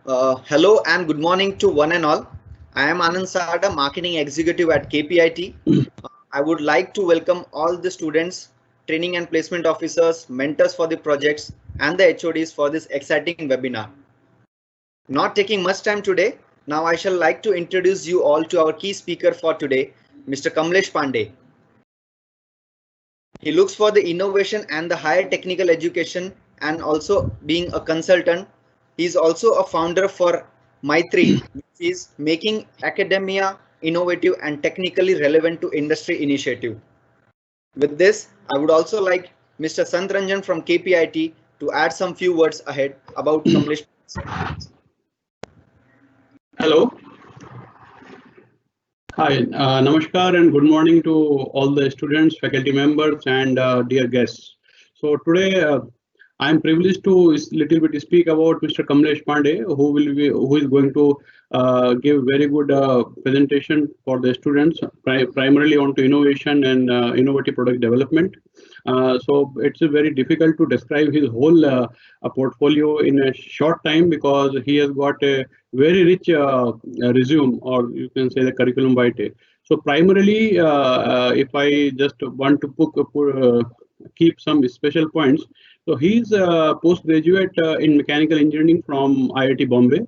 Hello and good morning to one and all. I am Anand Sada, Marketing Executive at KPIT. I would like to welcome all the students, training and placement officers, mentors for the projects, and the HODs for this exciting webinar. Not taking much time today, now I shall like to introduce you all to our key speaker for today, Mr. Kamlesh Pandey. He looks for the innovation and the higher technical education and also being a consultant. He is also a founder for Maitri, which is making academia innovative and technically relevant to industry initiative. With this, I would also like Mr. Sant Ranjan from KPIT to add some few words ahead about Kamlesh. Hello. Hi, namaskar and good morning to all the students, faculty members and dear guests. So today I am privileged to little bit speak about Mr. Kamlesh Pandey, who is going to give very good presentation for the students, primarily onto innovation and innovative product development. So it's very difficult to describe his whole portfolio in a short time because he has got a very rich resume, or you can say the curriculum vitae. So primarily, if I just want to keep some special points, so he's a postgraduate in mechanical engineering from IIT Bombay,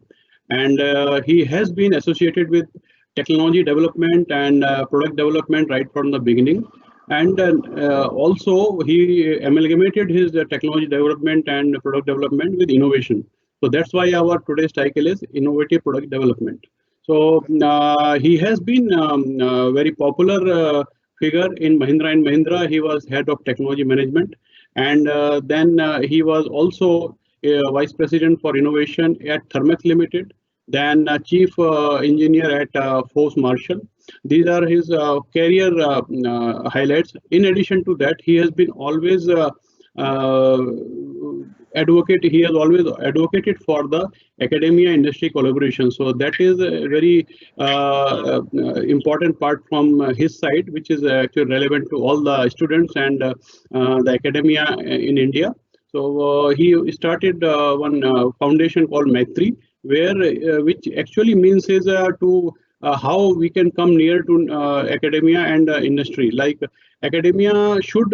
and he has been associated with technology development and product development right from the beginning. And also he amalgamated his technology development and product development with innovation. So that's why our today's title is Innovative Product Development. So he has been very popular figure in Mahindra and Mahindra. He was head of technology management, and then he was also vice president for innovation at Thermex Limited, then chief engineer at Force Marshall. These are his career highlights. In addition to that, he has been always uh, he has always advocated for the academia industry collaboration. So that is a very important part from his side, which is actually relevant to all the students and the academia in India. So he started one foundation called Maitri, where which actually means is to how we can come near to academia and industry. Like academia should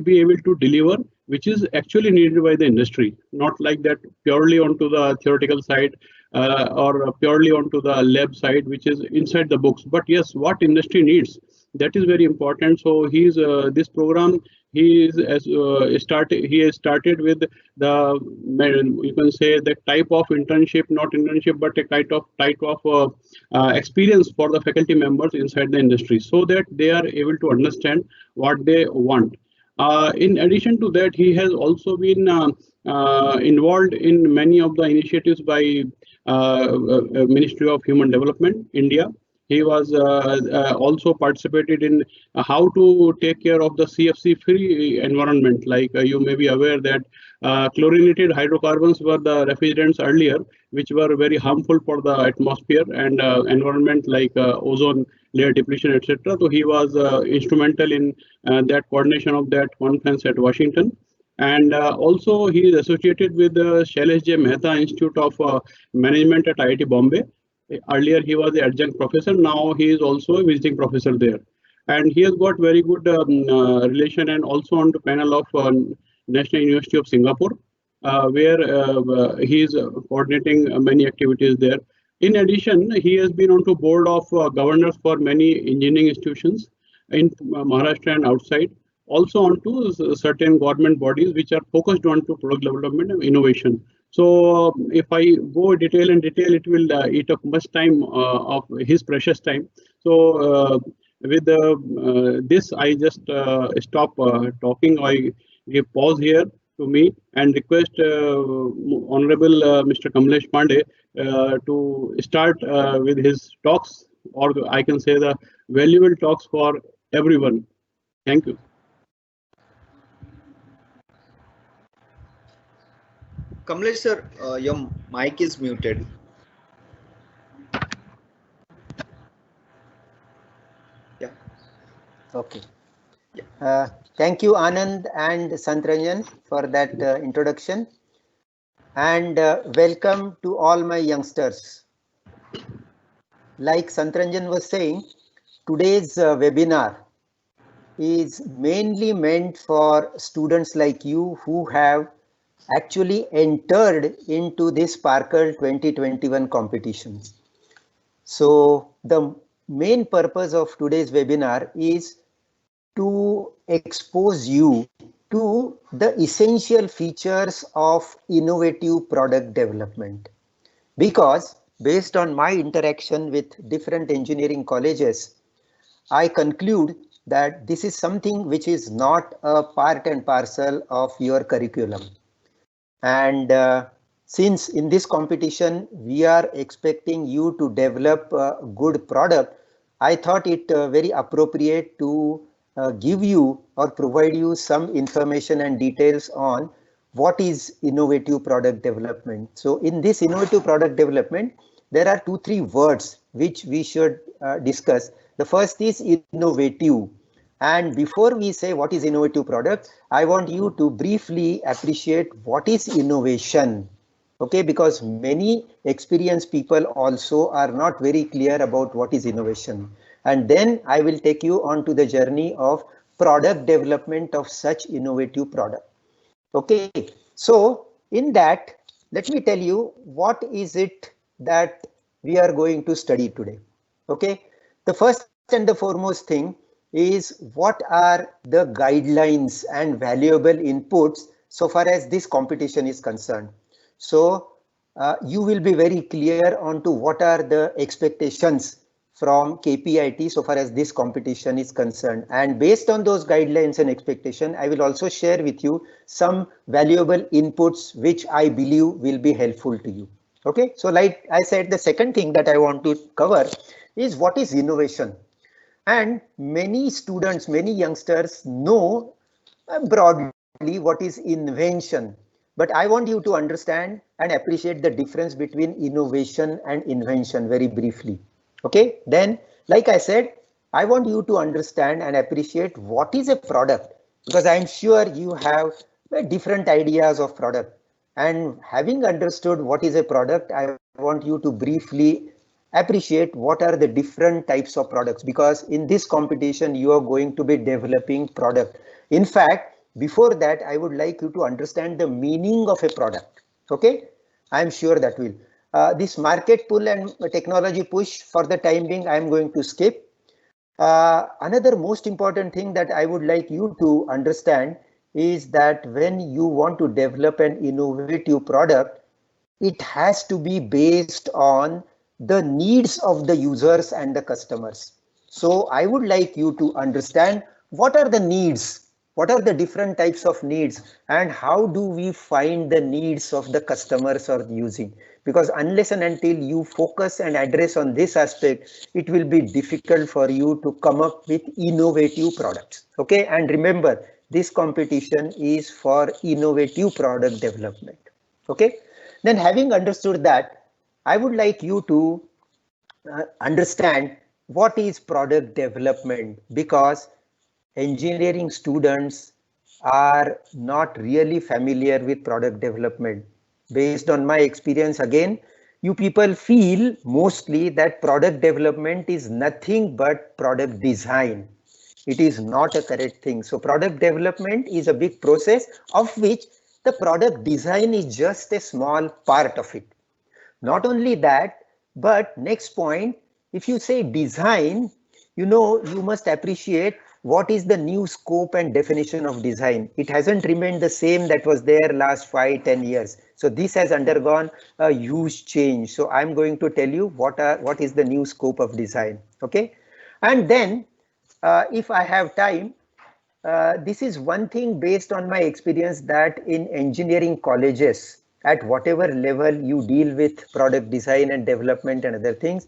be able to deliver, which is actually needed by the industry, not like that purely onto the theoretical side or purely onto the lab side, which is inside the books. But yes, what industry needs, that is very important. So he's this program. He is as He has started with the, you can say, the type of internship, not internship, but a type of experience for the faculty members inside the industry, so that they are able to understand what they want. In addition to that, he has also been involved in many of the initiatives by Ministry of Human Development, India. He was also participated in how to take care of the CFC-free environment. Like you may be aware that chlorinated hydrocarbons were the refrigerants earlier, which were very harmful for the atmosphere and environment, like ozone layer depletion, etc. So he was instrumental in that coordination of that conference at Washington. And also he is associated with the Shailesh J. Mehta Institute of Management at IIT Bombay. Earlier he was the adjunct professor, now he is also a visiting professor there. And he has got very good relation and also on the panel of National University of Singapore, where he is coordinating many activities there. In addition, he has been onto board of governors for many engineering institutions in Maharashtra and outside, also onto certain government bodies which are focused onto product development and innovation. So if I go detail, it will eat up much time of his precious time. So with this, I just stop talking. I give pause here to me and request Honorable Mr. Kamlesh Pandey to start with his talks, or I can say the valuable talks for everyone. Thank you. Kamlesh sir, your mic is muted. Yeah. Okay. Thank you, Anand and Sant Ranjan, for that introduction. and welcome to all my youngsters. Like Santranjan was saying, today's webinar is mainly meant for students like you who have actually entered into this Sparkle 2021 competition. So the main purpose of today's webinar is to expose you to the essential features of innovative product development. Because based on my interaction with different engineering colleges, I conclude that this is something which is not a part and parcel of your curriculum. And since in this competition we are expecting you to develop a good product, I thought it very appropriate to give you or provide you some information and details on what is innovative product development. So in this innovative product development, there are 2-3 words which we should discuss. The first is innovative. And before we say what is innovative product, I want you to briefly appreciate what is innovation. Okay, because many experienced people also are not very clear about what is innovation. And then I will take you on to the journey of product development of such innovative product. Okay, so in that, let me tell you what is it that we are going to study today. Okay, the first and the foremost thing is what are the guidelines and valuable inputs so far as this competition is concerned. So you will be very clear onto what are the expectations from KPIT so far as this competition is concerned. And based on those guidelines and expectation, I will also share with you some valuable inputs which I believe will be helpful to you. Okay, so like I said, the second thing that I want to cover is what is innovation. And many students, many youngsters know broadly what is invention. But I want you to understand and appreciate the difference between innovation and invention very briefly. Okay, then like I said, I want you to understand and appreciate what is a product, because I am sure you have different ideas of product. And having understood what is a product, I want you to briefly appreciate what are the different types of products, because in this competition you are going to be developing product. In fact, before that, I would like you to understand the meaning of a product. Okay, I am sure that will. This market pull and technology push, for the time being, I am going to skip. Another most important thing that I would like you to understand is that when you want to develop an innovative product, it has to be based on the needs of the users and the customers. So I would like you to understand what are the needs, what are the different types of needs, and how do we find the needs of the customers or using. Because unless and until you focus and address on this aspect, it will be difficult for you to come up with innovative products. Okay, and remember, this competition is for innovative product development. Okay, then having understood that, I would like you to understand what is product development, because engineering students are not really familiar with product development. Based on my experience, again, you people feel mostly that product development is nothing but product design. It is not a correct thing. So product development is a big process, of which the product design is just a small part of it. Not only that, but next point, if you say design, you know, you must appreciate what is the new scope and definition of design. It hasn't remained the same that was there last 5-10 years. So this has undergone a huge change. So I'm going to tell you what is the new scope of design. Okay, and then if I have time, this is one thing based on my experience, that in engineering colleges, at whatever level you deal with product design and development and other things,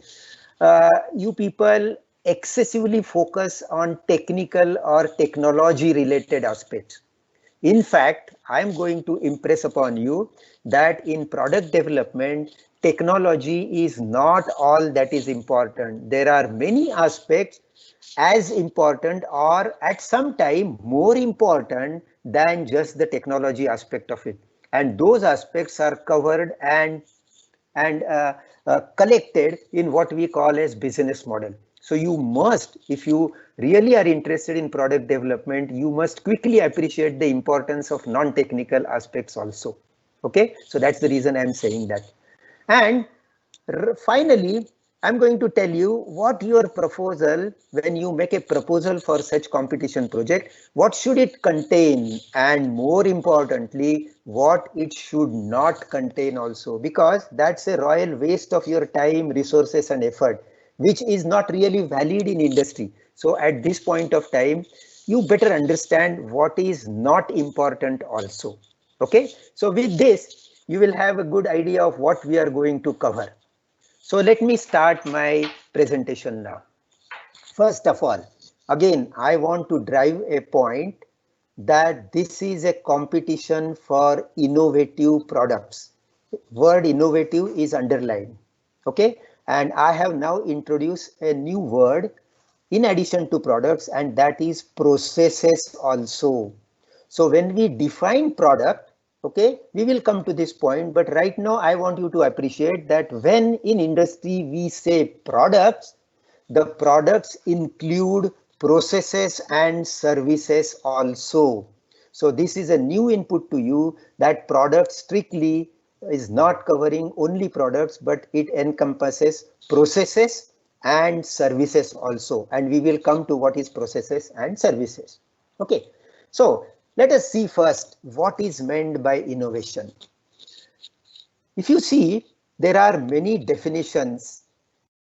you people excessively focus on technical or technology related aspects. In fact, I'm going to impress upon you that in product development, technology is not all that is important. There are many aspects as important, or at some time more important than just the technology aspect of it. and those aspects are covered and collected in what we call as business model. So you must, if you really are interested in product development, you must quickly appreciate the importance of non-technical aspects also. Okay, so that's the reason I'm saying that. And finally, I'm going to tell you what your proposal, when you make a proposal for such competition project, what should it contain, and more importantly, what it should not contain also, because that's a royal waste of your time, resources and effort, which is not really valid in industry. So at this point of time, you better understand what is not important also. Okay, so with this, you will have a good idea of what we are going to cover. So let me start my presentation now. First of all, again, I want to drive a point that this is a competition for innovative products. Word innovative is underlined. Okay, and I have now introduced a new word in addition to products, and that is processes also. So when we define product, okay, we will come to this point, but right now I want you to appreciate that when in industry we say products, the products include processes and services also. So this is a new input to you, that product strictly is not covering only products, but it encompasses processes and services also. And we will come to what is processes and services. Okay, so let us see first what is meant by innovation. If you see, there are many definitions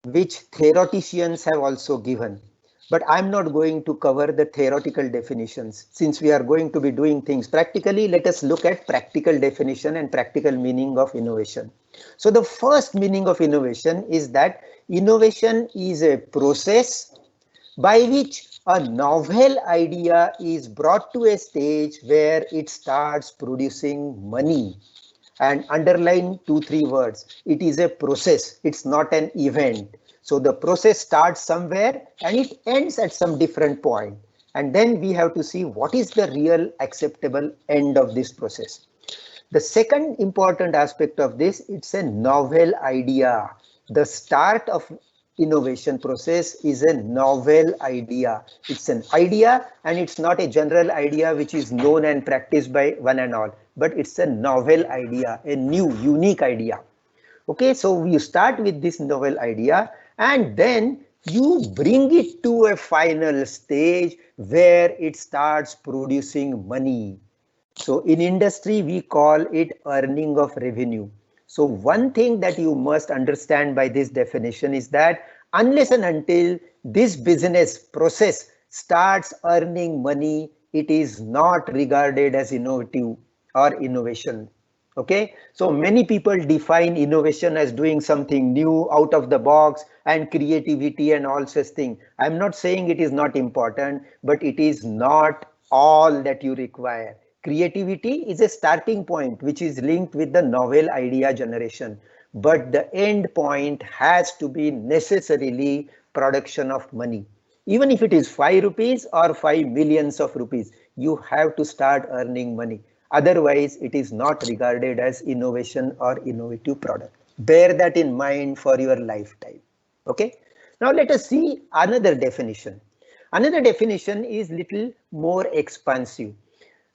which theoreticians have also given, but I'm not going to cover the theoretical definitions. Since we are going to be doing things practically, let us look at practical definition and practical meaning of innovation. So the first meaning of innovation is that innovation is a process by which a novel idea is brought to a stage where it starts producing money. And underline 2-3 words. It is a process. It's not an event. So the process starts somewhere and it ends at some different point. And then we have to see what is the real acceptable end of this process. The second important aspect of this, it's a novel idea. The start of innovation process is a novel idea. It's an idea, and it's not a general idea which is known and practiced by one and all, but it's a novel idea, a new, unique idea. Okay, so you start with this novel idea and then you bring it to a final stage where it starts producing money. So in industry, we call it earning of revenue. So one thing that you must understand by this definition is that unless and until this business process starts earning money, it is not regarded as innovative or innovation. Okay, so many people define innovation as doing something new, out of the box, and creativity and all such thing. I'm not saying it is not important, but it is not all that you require. Creativity is a starting point which is linked with the novel idea generation, but the end point has to be necessarily production of money. Even if it is 5 rupees or 5 millions of rupees, you have to start earning money. Otherwise, it is not regarded as innovation or innovative product. Bear that in mind for your lifetime. Okay. Now let us see another definition. Another definition is little more expansive.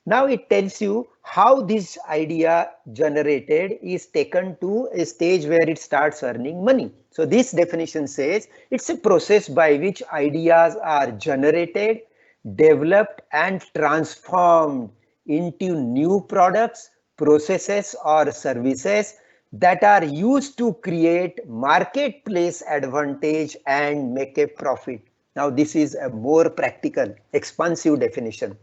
Now it tells you how this idea generated is taken to a stage where it starts earning money. So this definition says it's a process by which ideas are generated, developed and transformed into new products, processes or services that are used to create marketplace advantage and make a profit. Now this is a more practical, expansive definition.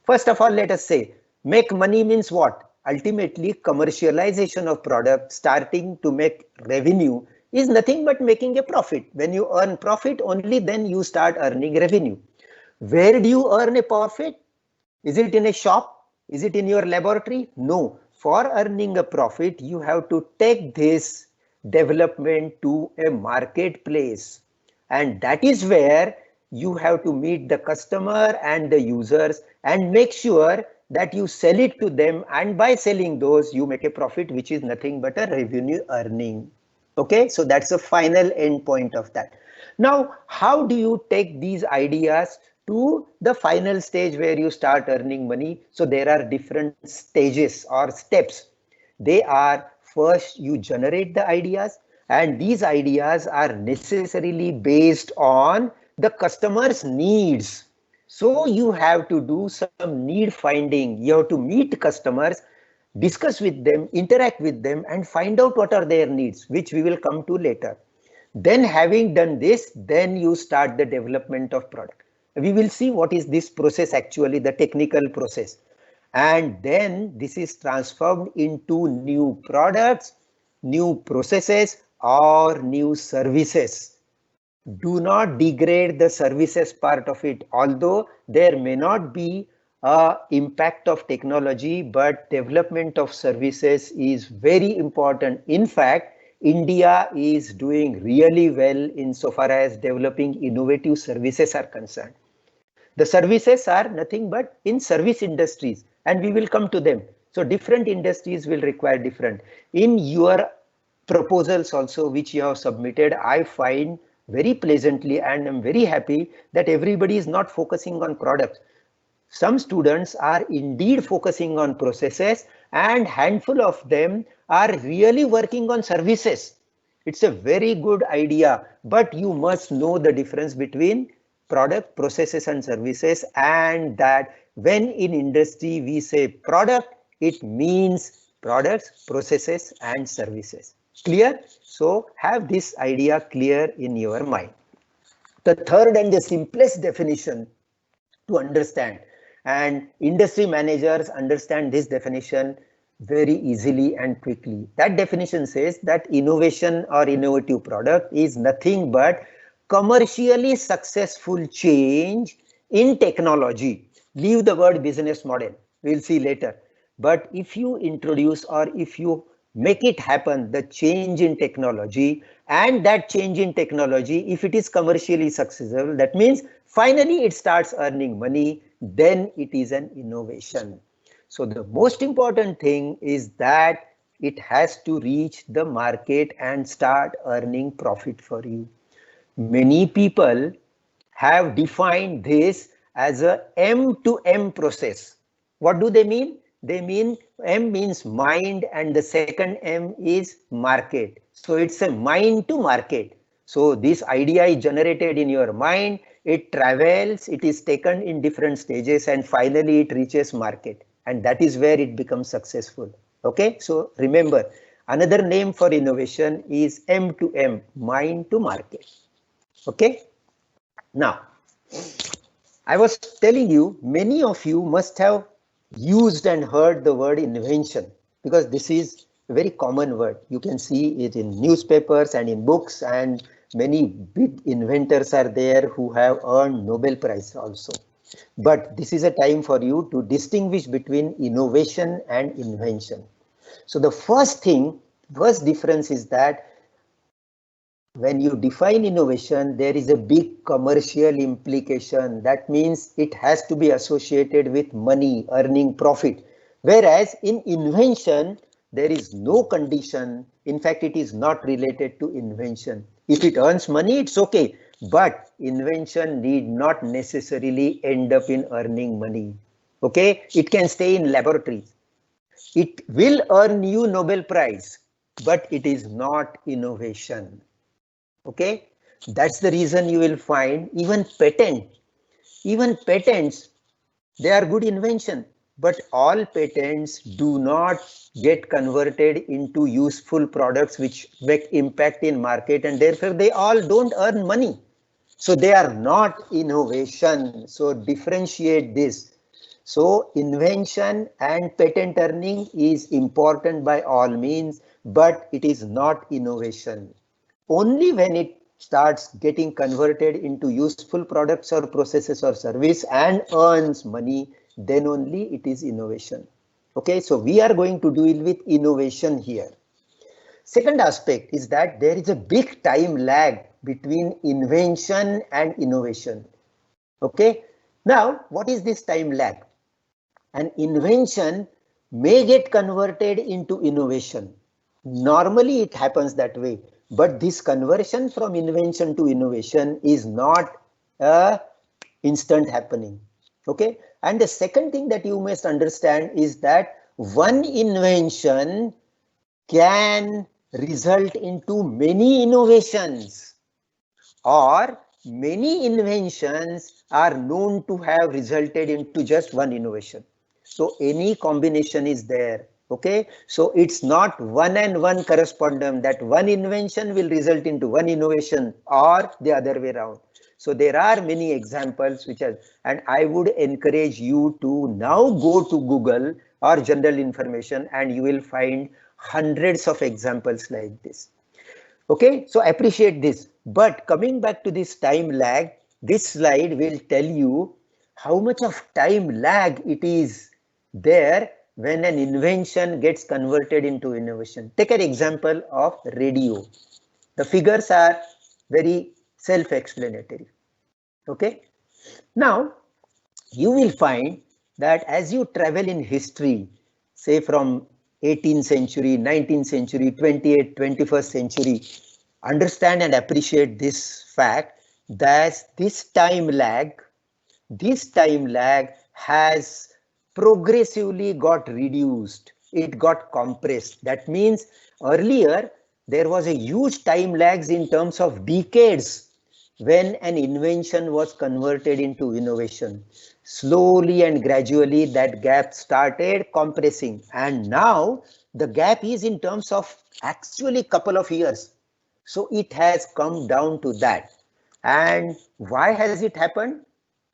First of all, let us say, make money means what? Ultimately, commercialization of product, starting to make revenue, is nothing but making a profit. When you earn profit, only then you start earning revenue. Where do you earn a profit? Is it in a shop? Is it in your laboratory? No. For earning a profit, you have to take this development to a marketplace. And that is where you have to meet the customer and the users and make sure that you sell it to them, and by selling those you make a profit, which is nothing but a revenue earning. Okay, so that's the final end point of that. Now, how do you take these ideas to the final stage where you start earning money? So there are different stages or steps. They are, first you generate the ideas, and these ideas are necessarily based on the customer's needs. So you have to do some need finding. You have to meet customers, discuss with them, interact with them, and find out what are their needs, which we will come to later. Then having done this, then you start the development of product. We will see what is this process actually, the technical process. And then this is transformed into new products, new processes, or new services. Do not degrade the services part of it, although there may not be a impact of technology, but development of services is very important. In fact, India is doing really well insofar as developing innovative services are concerned. The services are nothing but in service industries, and we will come to them. So different industries will require different. In your proposals also, which you have submitted, I find very pleasantly, and I'm very happy that everybody is not focusing on products. Some students are indeed focusing on processes, and handful of them are really working on services. It's a very good idea, but you must know the difference between product, processes, and services, and that when in industry we say product, it means products, processes, and services. Clear? So have this idea clear in your mind. The third and the simplest definition to understand, and industry managers understand this definition very easily and quickly. That definition says that innovation or innovative product is nothing but commercially successful change in technology. Leave the word business model, we'll see later. But if you introduce or if you make it happen, the change in technology, and that change in technology, if it is commercially successful, that means finally it starts earning money, then it is an innovation. So the most important thing is that it has to reach the market and start earning profit for you. Many people have defined this as a M to M process. What do they mean? They mean M means mind, and the second M is market. So it's a mind to market. So this idea is generated in your mind, it travels, it is taken in different stages, and finally it reaches market. And that is where it becomes successful. Okay, so remember, another name for innovation is M to M, mind to market. Okay, now I was telling you, many of you must have used and heard the word invention, because this is a very common word. You can see it in newspapers and in books, and many big inventors are there who have earned Nobel Prize also. But this is a time for you to distinguish between innovation and invention. So the first difference is that when you define innovation, there is a big commercial implication. That means it has to be associated with money, earning profit. Whereas in invention, there is no condition. In fact, it is not related to invention. If it earns money, it's okay. But invention need not necessarily end up in earning money. Okay, it can stay in laboratories. It will earn you Nobel Prize, but it is not innovation. Okay, that's the reason you will find even patents, they are good invention, but all patents do not get converted into useful products which make impact in market, and therefore they all don't earn money. So they are not innovation. So differentiate this. So invention and patent earning is important by all means, but it is not innovation. Only when it starts getting converted into useful products or processes or service and earns money, then only it is innovation. Okay, so we are going to deal with innovation here. Second aspect is that there is a big time lag between invention and innovation. Okay, now what is this time lag? An invention may get converted into innovation. Normally it happens that way, but this conversion from invention to innovation is not a instant happening. Okay, and the second thing that you must understand is that one invention can result into many innovations, or many inventions are known to have resulted into just one innovation. So any combination is there. Okay, so it's not one and one correspondent, that one invention will result into one innovation or the other way around. So there are many examples which are, and I would encourage you to now go to Google or general information and you will find hundreds of examples like this. Okay, so appreciate this. But coming back to this time lag, this slide will tell you how much of time lag it is there when an invention gets converted into innovation. Take an example of radio. The figures are very self-explanatory. Okay, now you will find that as you travel in history, say from 18th century, 19th century, 20th, 21st century, understand and appreciate this fact that this time lag has progressively got reduced. It got compressed. That means earlier there was a huge time lags in terms of decades when an invention was converted into innovation. Slowly and gradually that gap started compressing, and now the gap is in terms of actually couple of years. So it has come down to that. And why has it happened?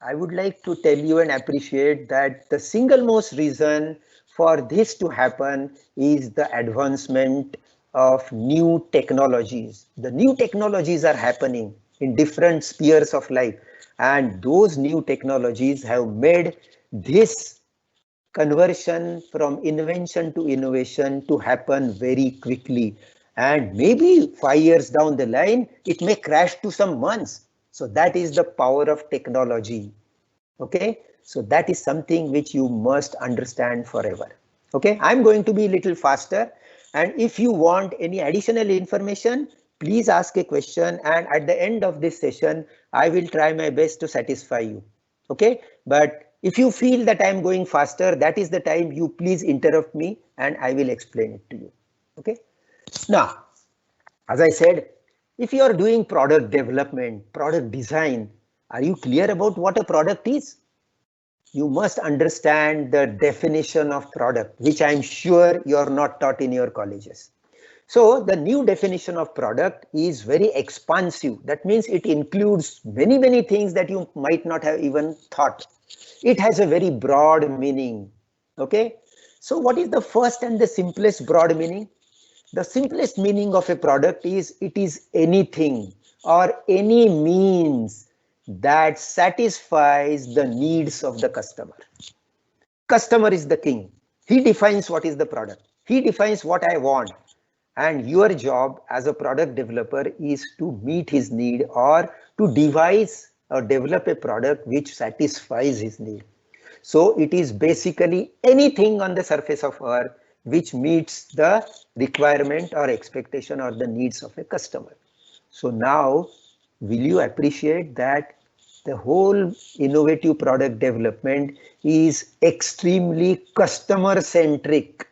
I would like to tell you and appreciate that the single most reason for this to happen is the advancement of new technologies. The new technologies are happening in different spheres of life, and those new technologies have made this conversion from invention to innovation to happen very quickly. And maybe 5 years down the line, it may crash to some months. So that is the power of technology. Okay, so that is something which you must understand forever. Okay, I'm going to be a little faster, and if you want any additional information, please ask a question, and at the end of this session, I will try my best to satisfy you. Okay, but if you feel that I'm going faster, that is the time you please interrupt me and I will explain it to you. Okay, now, as I said, if you are doing product development, product design, are you clear about what a product is? You must understand the definition of product, which I'm sure you're not taught in your colleges. So the new definition of product is very expansive. That means it includes many, many things that you might not have even thought. It has a very broad meaning. Okay, so what is the first and the simplest broad meaning? The simplest meaning of a product is it is anything or any means that satisfies the needs of the customer. Customer is the king. He defines what is the product. He defines what I want. And your job as a product developer is to meet his need or to devise or develop a product which satisfies his need. So it is basically anything on the surface of earth which meets the requirement or expectation or the needs of a customer. So now, will you appreciate that the whole innovative product development is extremely customer centric?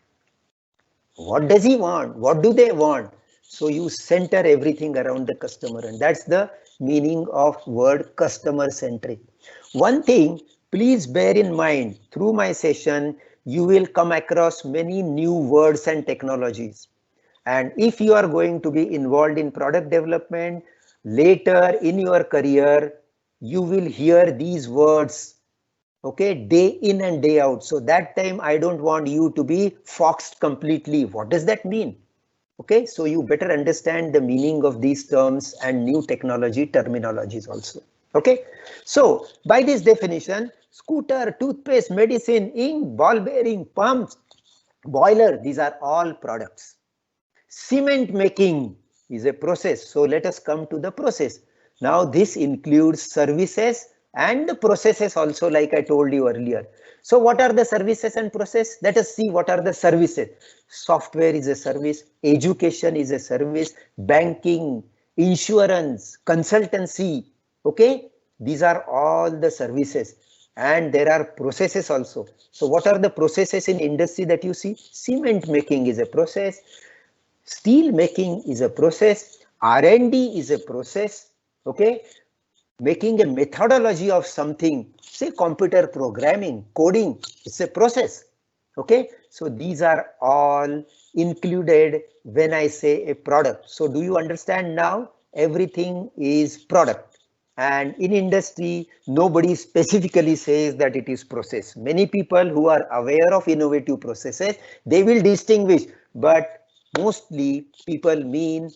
What does he want? What do they want? So you center everything around the customer, and that's the meaning of word customer centric. One thing, please bear in mind, through my session, you will come across many new words and technologies. And if you are going to be involved in product development, later in your career, you will hear these words, okay, day in and day out. So that time I don't want you to be foxed completely. What does that mean? Okay, so you better understand the meaning of these terms and new technology terminologies also. Okay, so by this definition, scooter, toothpaste, medicine, ink, ball bearing, pumps, boiler, these are all products. Cement making is a process. So let us come to the process. Now this includes services and the processes also, like I told you earlier. So what are the services and process? Let us see what are the services. Software is a service, education is a service, banking, insurance, consultancy. Okay, these are all the services, and there are processes also. So what are the processes in industry that you see? Cement making is a process, steel making is a process, R&D is a process. Okay, making a methodology of something, say computer programming, coding, it's a process. Okay, so these are all included when I say a product. So do you understand now? Everything is product, and in industry nobody specifically says that it is process. Many people who are aware of innovative processes, they will distinguish, but mostly people mean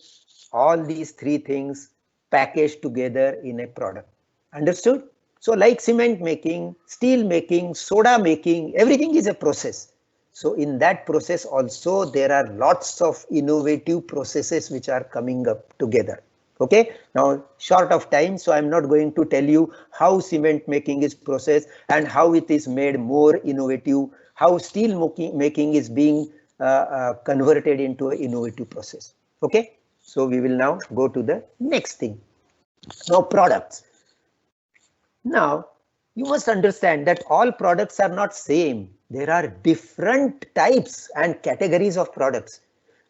all these three things packaged together in a product. Understood? So like cement making, steel making, soda making, everything is a process. So in that process also there are lots of innovative processes which are coming up together. Okay, now short of time, so I'm not going to tell you how cement making is processed and how it is made more innovative, how steel making is being converted into an innovative process. Okay, so we will now go to the next thing. Now products. Now you must understand that all products are not same. There are different types and categories of products.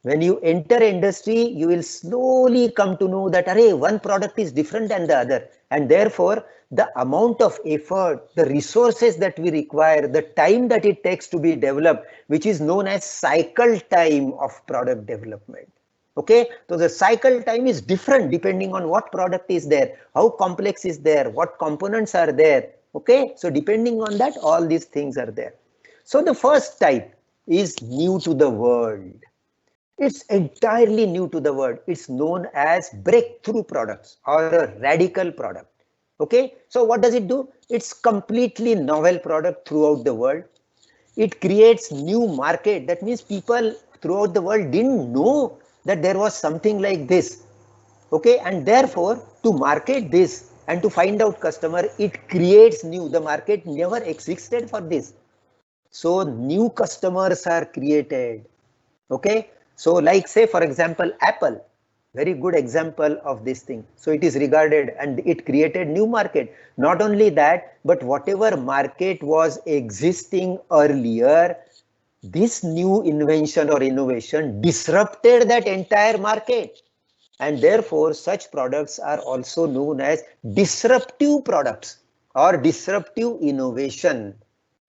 When you enter industry, you will slowly come to know that array, one product is different than the other, and therefore the amount of effort, the resources that we require, the time that it takes to be developed, which is known as cycle time of product development. Okay, so the cycle time is different depending on what product is there, how complex is there, what components are there. Okay, so depending on that, all these things are there. So the first type is new to the world. It's entirely new to the world. It's known as breakthrough products or a radical product. Okay, so what does it do? It's completely novel product throughout the world. It creates new market. That means people throughout the world didn't know that there was something like this. Okay, and therefore to market this and to find out customer, it creates new. The market never existed for this. So new customers are created. Okay, so like say for example Apple, very good example of this thing. So it is regarded and it created new market. Not only that, but whatever market was existing earlier, this new invention or innovation disrupted that entire market, and therefore such products are also known as disruptive products or disruptive innovation.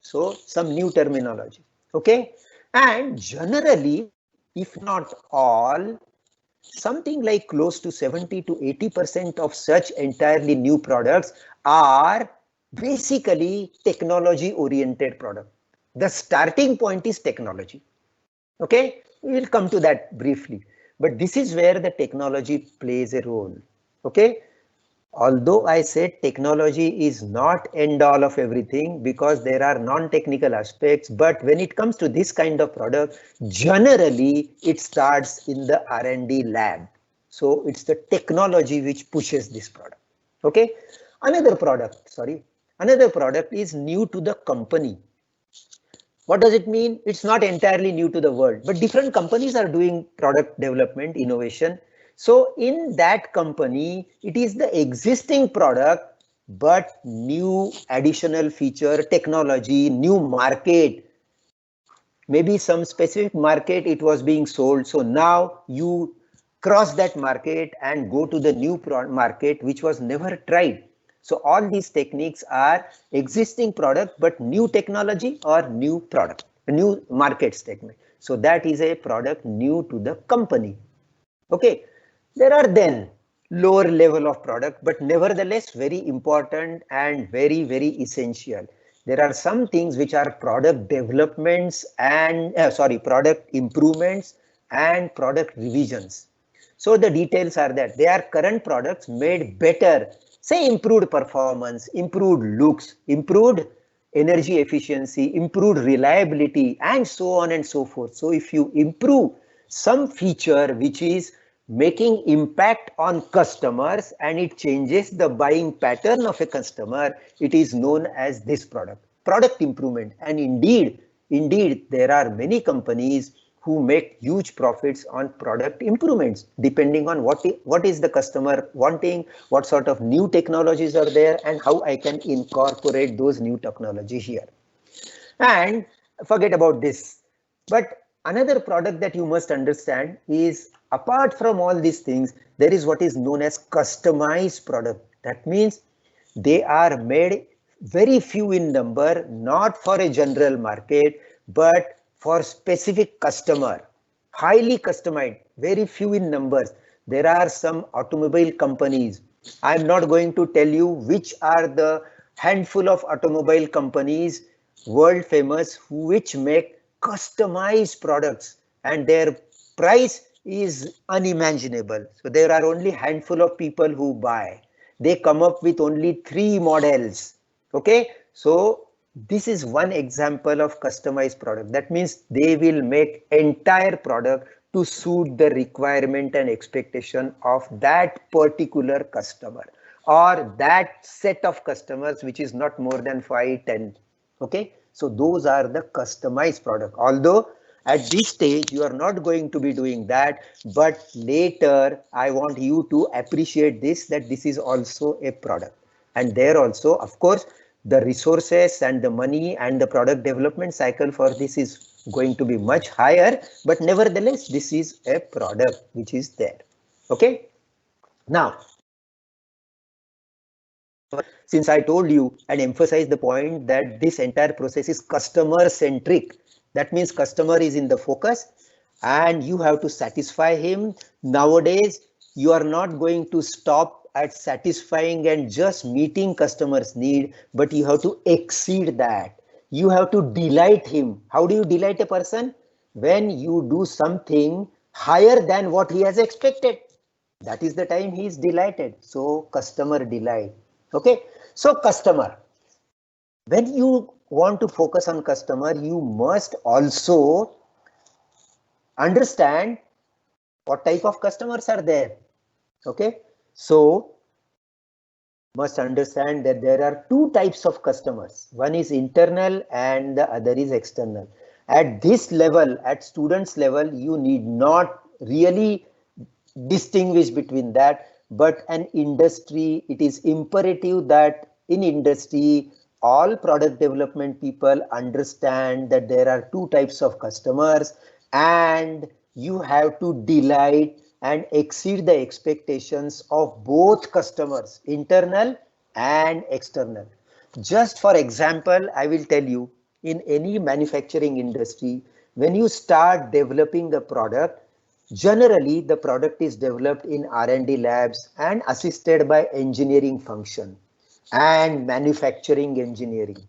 So some new terminology. Okay, and generally, if not all, something like close to 70 to 80% of such entirely new products are basically technology oriented products. The starting point is technology. Okay, we will come to that briefly, but this is where the technology plays a role. Okay, although I said technology is not end all of everything because there are non-technical aspects, but when it comes to this kind of product, generally it starts in the R&D lab. So it's the technology which pushes this product. Okay, another product is new to the company. What does it mean? It's not entirely new to the world, but different companies are doing product development, innovation. So in that company, it is the existing product, but new additional feature, technology, new market, maybe some specific market it was being sold. So now you cross that market and go to the new market, which was never tried. So all these techniques are existing product, but new technology or new product, new market segment. So that is a product new to the company. Okay, there are then lower level of product, but nevertheless very important and very, very essential. There are some things which are product developments and product improvements and product revisions. So the details are that they are current products made better, say improved performance, improved looks, improved energy efficiency, improved reliability, and so on and so forth. So if you improve some feature which is making impact on customers and it changes the buying pattern of a customer, it is known as this product improvement. And indeed, there are many companies who make huge profits on product improvements, depending on what is the customer wanting, what sort of new technologies are there, and how I can incorporate those new technologies here. And forget about this. But another product that you must understand is, apart from all these things, there is what is known as customized product. That means they are made very few in number, not for a general market, but for specific customer, highly customized, very few in numbers. There are some automobile companies. I'm not going to tell you which are the handful of automobile companies world famous which make customized products, and their price is unimaginable. So there are only handful of people who buy. They come up with only 3 models. Okay, so this is one example of customized product. That means they will make entire product to suit the requirement and expectation of that particular customer or that set of customers, which is not more than 5, 10. Okay, so those are the customized product. Although at this stage you are not going to be doing that, but later I want you to appreciate this, that this is also a product. And there also, of course, the resources and the money and the product development cycle for this is going to be much higher, but nevertheless this is a product which is there. Okay, now since I told you and emphasized the point that this entire process is customer centric, that means customer is in the focus and you have to satisfy him. Nowadays you are not going to stop at satisfying and just meeting customers' need, but you have to exceed that. You have to delight him. How do you delight a person? When you do something higher than what he has expected. That is the time he is delighted. So customer delight. Okay, so customer. When you want to focus on customer, you must also understand what type of customers are there. Okay, so must understand that there are 2 types of customers. One is internal and the other is external. At this level, at students level, you need not really distinguish between that, but an industry, it is imperative that in industry all product development people understand that there are 2 types of customers and you have to delight and exceed the expectations of both customers, internal and external. Just for example, I will tell you, in any manufacturing industry, when you start developing the product, generally the product is developed in R&D labs and assisted by engineering function and manufacturing engineering.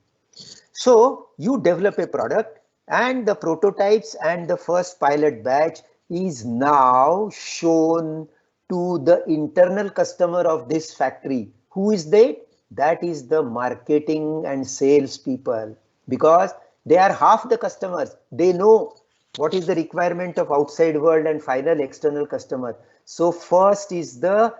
So you develop a product and the prototypes and the first pilot batch is now shown to the internal customer of this factory. Who is they? That is the marketing and sales people, because they are half the customers. They know what is the requirement of outside world and final external customer. So first is the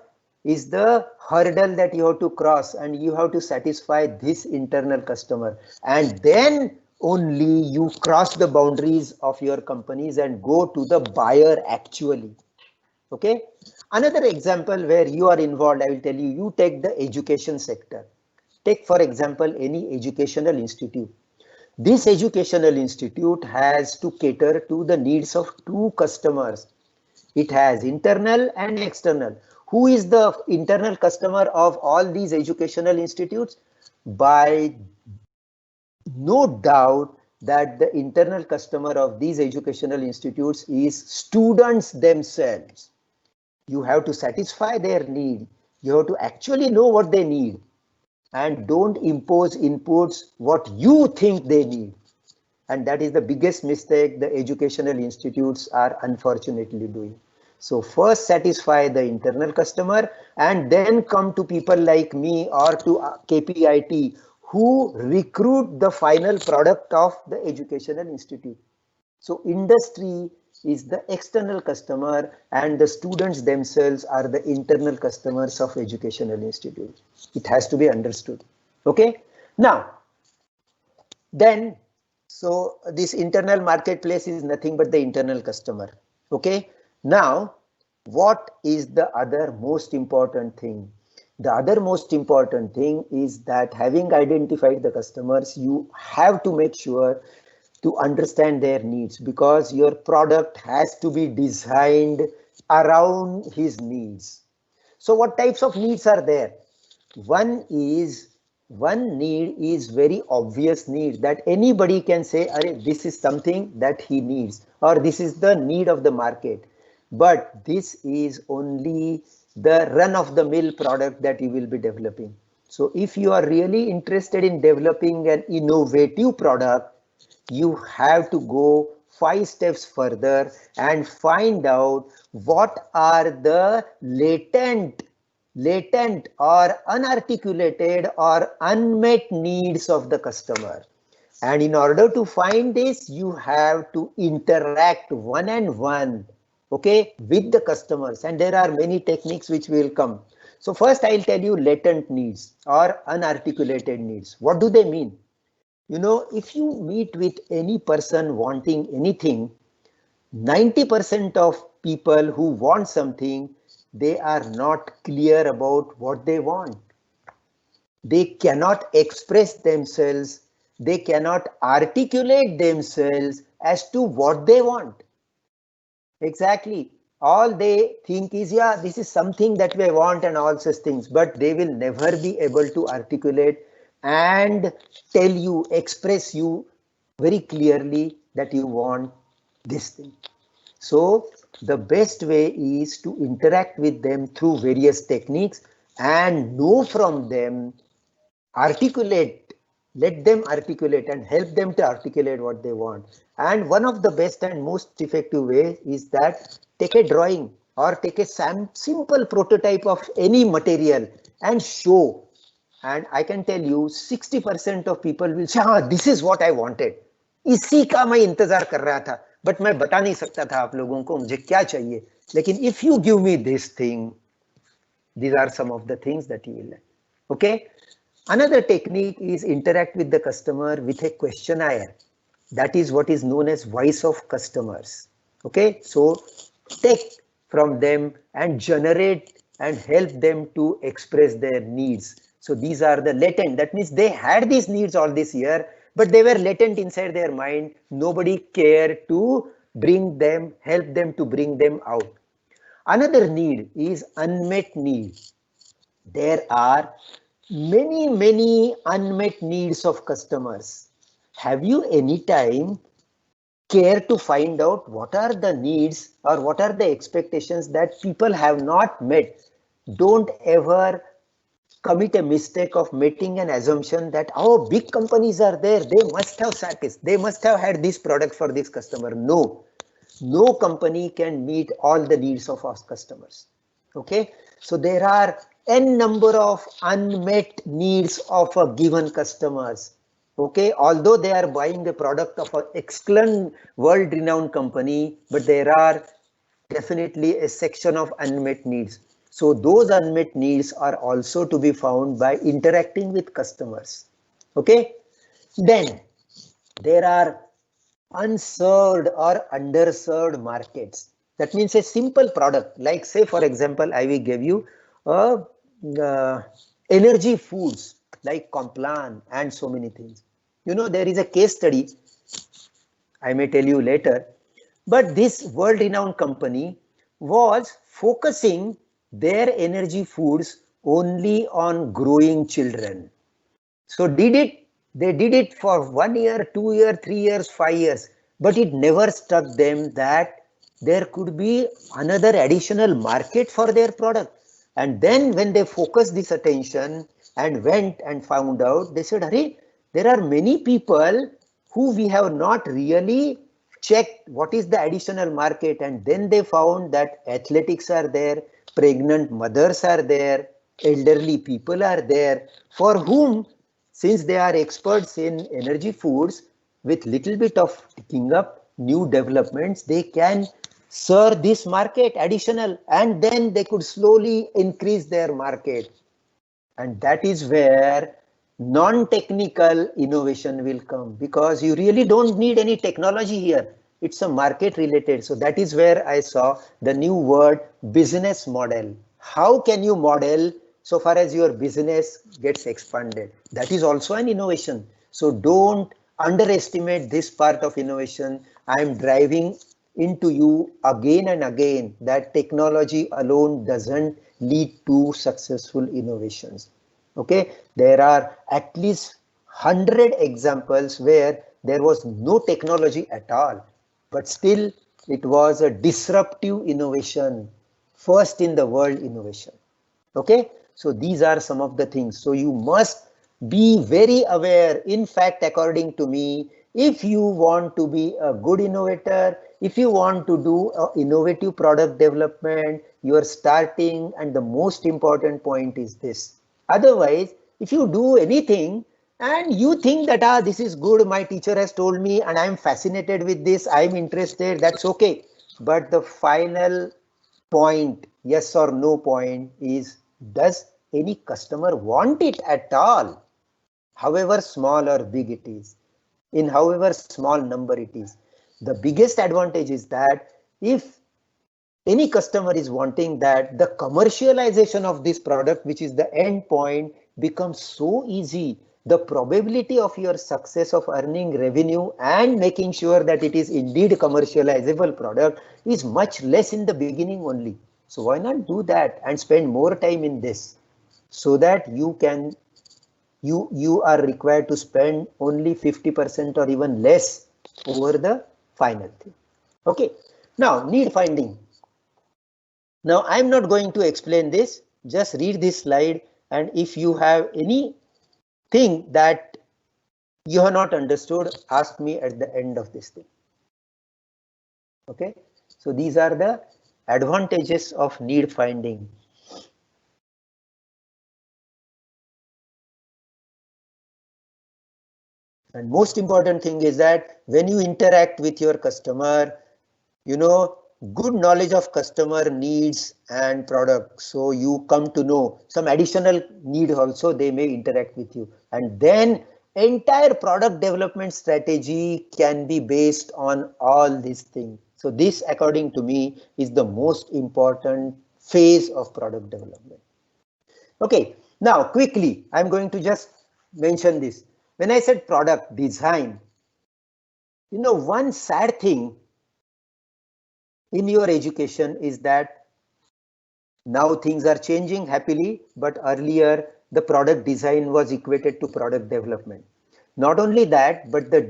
hurdle that you have to cross and you have to satisfy this internal customer, and then only you cross the boundaries of your companies and go to the buyer actually. Okay, another example where you are involved, I will tell you, you take the education sector. Take for example any educational institute. This educational institute has to cater to the needs of 2 customers. It has internal and external. Who is the internal customer of all these educational institutes? By no doubt that the internal customer of these educational institutes is students themselves. You have to satisfy their need. You have to actually know what they need and don't impose inputs what you think they need. And that is the biggest mistake the educational institutes are unfortunately doing. So first satisfy the internal customer and then come to people like me or to KPIT who recruit the final product of the educational institute. So industry is the external customer and the students themselves are the internal customers of educational institutes. It has to be understood. Okay. Now, then, so this internal marketplace is nothing but the internal customer. Okay. Now, what is the other most important thing? The other most important thing is that having identified the customers, you have to make sure to understand their needs, because your product has to be designed around his needs. So what types of needs are there? One need is very obvious need that anybody can say, this is something that he needs, or this is the need of the market. But this is only the run-of-the-mill product that you will be developing. So if you are really interested in developing an innovative product, you have to go 5 steps further and find out what are the latent or unarticulated or unmet needs of the customer. And in order to find this, you have to interact one-on-one, okay, with the customers. And there are many techniques which will come. So first I'll tell you latent needs or unarticulated needs. What do they mean? You know, if you meet with any person wanting anything, 90% of people who want something, they are not clear about what they want. They cannot express themselves. They cannot articulate themselves as to what they want. Exactly. All they think is, yeah, this is something that we want and all such things, but they will never be able to articulate and tell you, express you very clearly that you want this thing. So the best way is to interact with them through various techniques and know from them, articulate, let them articulate and help them to articulate what they want. And one of the best and most effective ways is that take a drawing or take a simple prototype of any material and show. And I can tell you 60% of people will say, हाँ, this is what I wanted. इसी का मैं इंतजार कर रहा था, but मैं बता नहीं सकता था आप लोगों को मुझे क्या चाहिए. लेकिन if you give me this thing, these are some of the things that you will learn. Okay. Another technique is interact with the customer with a questionnaire. That is what is known as voice of customers. Okay. So take from them and generate and help them to express their needs. So these are the latent, that means they had these needs all this year, but they were latent inside their mind. Nobody cared to bring them, help them to bring them out. Another need is unmet need. There are many unmet needs of customers. Have you any time care to find out what are the needs or what are the expectations that people have not met? Don't ever commit a mistake of making an assumption that, oh, big companies are there, they must have they must have had this product for this customer. No company can meet all the needs of our customers. Okay, so there are n number of unmet needs of a given customers. Okay, although they are buying the product of an excellent world-renowned company, but there are definitely a section of unmet needs. So those unmet needs are also to be found by interacting with customers. Okay, then there are unserved or underserved markets. That means a simple product, like say for example, I will give you energy foods like Complan and so many things. You know, there is a case study, I may tell you later, but this world-renowned company was focusing their energy foods only on growing children. So they did it for 1 year, 2 years, 3 years, 5 years, but it never struck them that there could be another additional market for their product. And then when they focused this attention and went and found out, they said, Hurry, there are many people who we have not really checked what is the additional market. And then they found that athletics are there, pregnant mothers are there, elderly people are there, for whom, since they are experts in energy foods, with little bit of picking up, new developments, they can serve this market additional, and then they could slowly increase their market. And that is where non-technical innovation will come, because you really don't need any technology here. It's a market related. So that is where I saw the new word business model. How can you model so far as your business gets expanded? That is also an innovation. So don't underestimate this part of innovation. I am driving into you again and again that technology alone doesn't lead to successful innovations. Okay, there are at least 100 examples where there was no technology at all, but still it was a disruptive innovation, first in the world innovation. Okay, so these are some of the things. So you must be very aware. In fact, according to me, if you want to be a good innovator, if you want to do innovative product development, you are starting, and the most important point is this. Otherwise, if you do anything and you think that this is good, my teacher has told me and I'm fascinated with this, I'm interested, that's okay. But the final point, yes or no point, is does any customer want it at all? However small or big it is, in however small number it is. The biggest advantage is that if any customer is wanting that, the commercialization of this product, which is the end point, becomes so easy. The probability of your success of earning revenue and making sure that it is indeed a commercializable product is much less in the beginning only. So why not do that and spend more time in this, so that you are required to spend only 50% or even less over the final thing. Okay, now need finding. Now I'm not going to explain this, just read this slide, and if you have anything that you have not understood, ask me at the end of this thing. Okay, so these are the advantages of need finding. And most important thing is that when you interact with your customer, good knowledge of customer needs and product. So you come to know some additional need also, they may interact with you. And then entire product development strategy can be based on all these things. So this, according to me, is the most important phase of product development. Okay, now quickly, I'm going to just mention this. When I said product design, one sad thing in your education is that now things are changing happily, but earlier the product design was equated to product development. Not only that, but the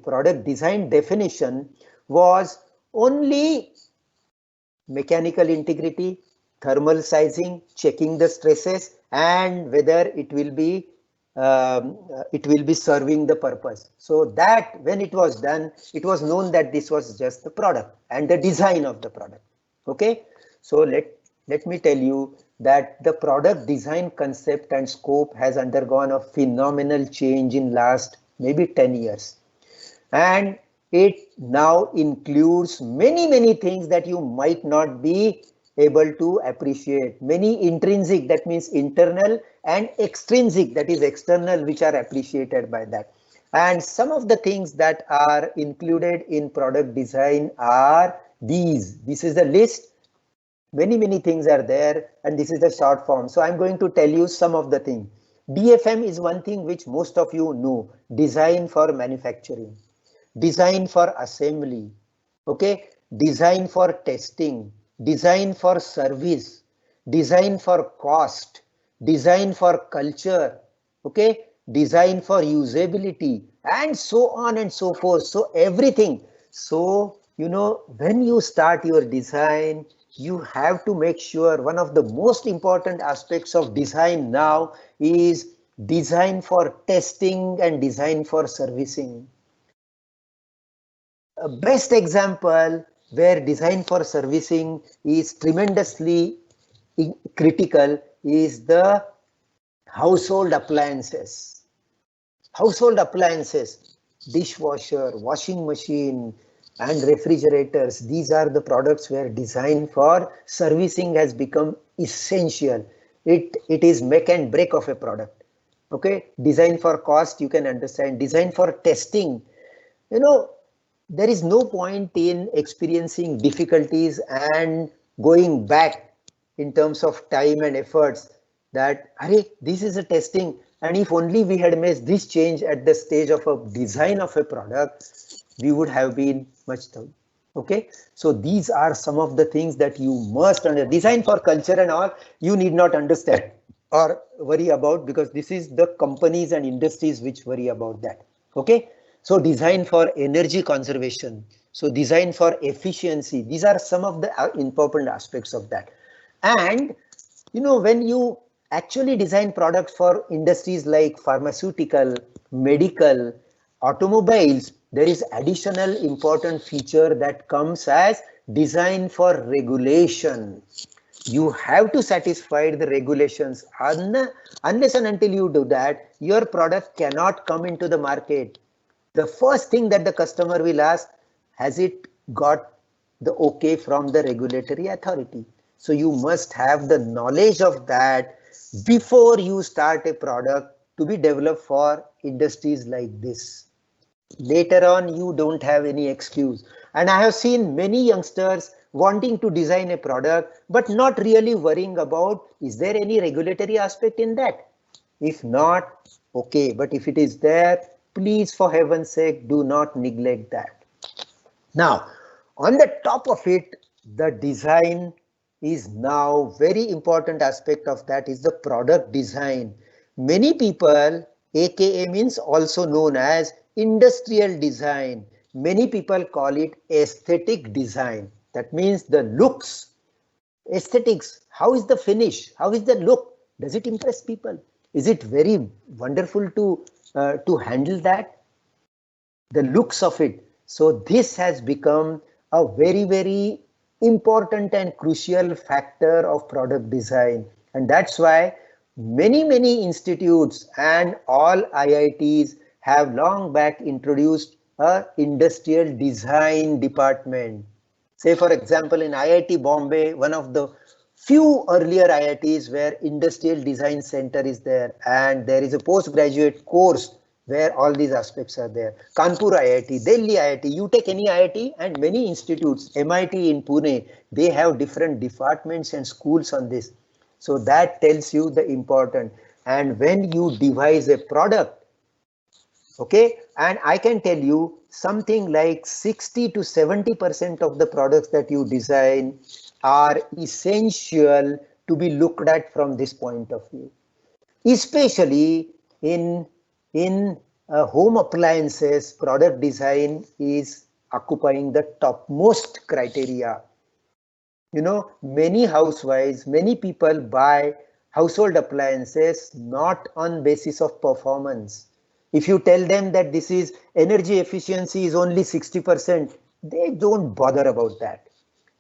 product design definition was only mechanical integrity, thermal sizing, checking the stresses, and whether it will be serving the purpose. So that when it was done, it was known that this was just the product and the design of the product. Okay, so let me tell you that the product design concept and scope has undergone a phenomenal change in last maybe 10 years. And it now includes many things that you might not be able to appreciate. Many intrinsic, that means internal, and extrinsic, that is external, which are appreciated by that. And some of the things that are included in product design are these. This is the list. Many things are there, and this is the short form. So I'm going to tell you some of the things. DFM is one thing which most of you know. Design for manufacturing, design for assembly, okay, design for testing, design for service, design for cost, design for culture, okay, design for usability, and so on and so forth. So everything. So when you start your design, you have to make sure one of the most important aspects of design now is design for testing and design for servicing. A best example where design for servicing is tremendously critical is the household appliances. Household appliances, dishwasher, washing machine, and refrigerators. These are the products where design for servicing has become essential. It is make and break of a product. Okay, design for cost, you can understand. Design for testing, you know, there is no point in experiencing difficulties and going back in terms of time and efforts that, Arey, this is a testing, and if only we had made this change at the stage of a design of a product, we would have been much done. Okay, so these are some of the things that you must understand. Design for culture and all, you need not understand or worry about, because this is the companies and industries which worry about that. Okay, so design for energy conservation, so design for efficiency, these are some of the important aspects of that. And you know, when you actually design products for industries like pharmaceutical, medical, automobiles, there is additional important feature that comes as design for regulation. You have to satisfy the regulations. Unless and until you do that, your product cannot come into the market. The first thing that the customer will ask, has it got the okay from the regulatory authority? So you must have the knowledge of that before you start a product to be developed for industries like this. Later on, you don't have any excuse. And I have seen many youngsters wanting to design a product, but not really worrying about, is there any regulatory aspect in that? If not, okay. But if it is there, please, for heaven's sake, do not neglect that. Now, on the top of it, the design is now very important aspect of that is the product design. Many people, AKA means also known as industrial design. Many people call it aesthetic design. That means the looks, aesthetics. How is the finish? How is the look? Does it impress people? Is it very wonderful to handle that? The looks of it. So this has become a very, very important and crucial factor of product design. And that's why many institutes and all IITs have long back introduced a industrial design department. Say, for example, in IIT Bombay, one of the few earlier IITs where industrial design center is there, and there is a postgraduate course where all these aspects are there. Kanpur IIT, Delhi IIT, you take any IIT and many institutes, MIT in Pune, they have different departments and schools on this. So that tells you the important. And when you devise a product, okay, and I can tell you something like 60 to 70% of the products that you design are essential to be looked at from this point of view, especially in home appliances. Product design is occupying the topmost criteria. You know, many housewives, many people buy household appliances not on basis of performance. If you tell them that this is energy efficiency is only 60%, they don't bother about that.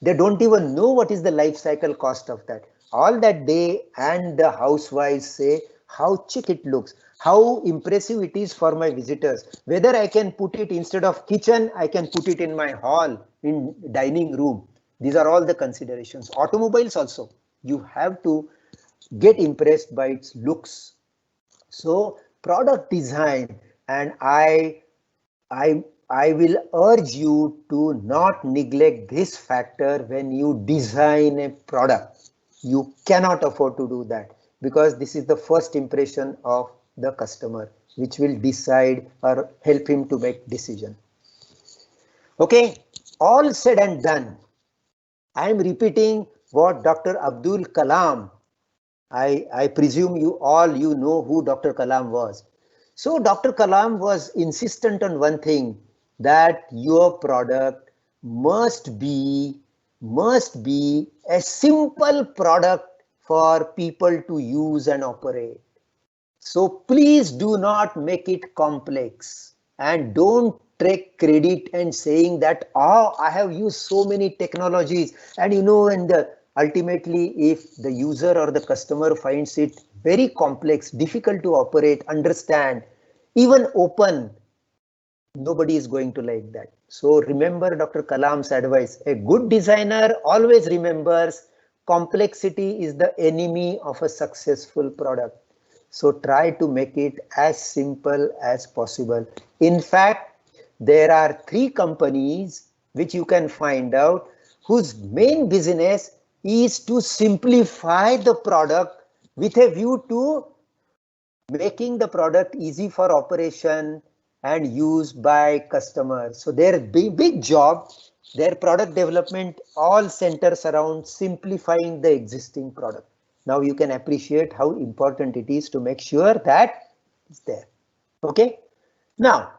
They don't even know what is the life cycle cost of that. All that they and the housewives say, how chic it looks, how impressive it is for my visitors. Whether I can put it instead of kitchen, I can put it in my hall, in dining room. These are all the considerations. Automobiles also, you have to get impressed by its looks. So product design, and I will urge you to not neglect this factor when you design a product. You cannot afford to do that, because this is the first impression of the customer, which will decide or help him to make decision. Okay, all said and done. I am repeating what Dr. Abdul Kalam, I presume you know who Dr. Kalam was. So Dr. Kalam was insistent on one thing, that your product must be a simple product for people to use and operate. So please do not make it complex, and don't take credit and saying that, oh, I have used so many technologies, and you know, and ultimately if the user or the customer finds it very complex, difficult to operate, understand, even open, Nobody is going to like that. So remember Dr. Kalam's advice. A good designer always remembers complexity is the enemy of a successful product. So try to make it as simple as possible. In fact, there are 3 companies which you can find out whose main business is to simplify the product with a view to making the product easy for operation and use by customers. So their big job, their product development all centers around simplifying the existing product. Now you can appreciate how important it is to make sure that it's there. Okay. Now,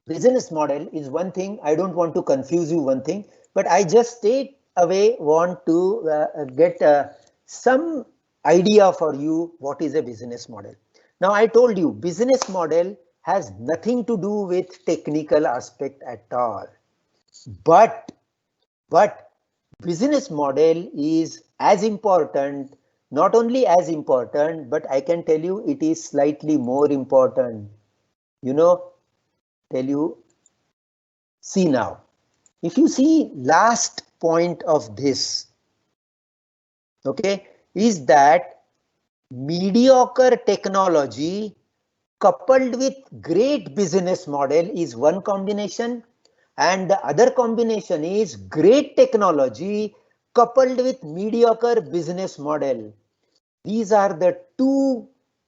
business model is one thing. I don't want to confuse you one thing, but I just straight away want to get some idea for you what is a business model. Now I told you business model has nothing to do with technical aspect at all, but business model is as important, not only as important, but I can tell you it is slightly more important. You know, tell you, see now, if you see last point of this, okay, is that mediocre technology coupled with great business model is one combination, and the other combination is great technology coupled with mediocre business model. These are the 2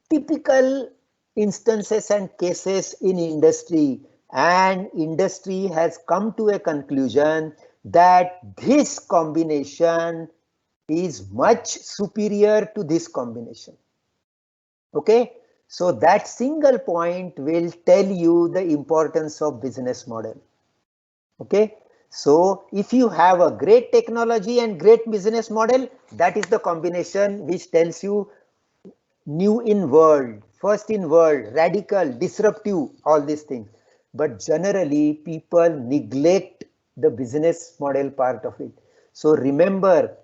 typical instances and cases in industry, and industry has come to a conclusion that this combination is much superior to this combination. Okay, so that single point will tell you the importance of business model. Okay, so if you have a great technology and great business model, that is the combination which tells you new in world, first in world, radical, disruptive, all these things. But generally people neglect the business model part of it. So remember,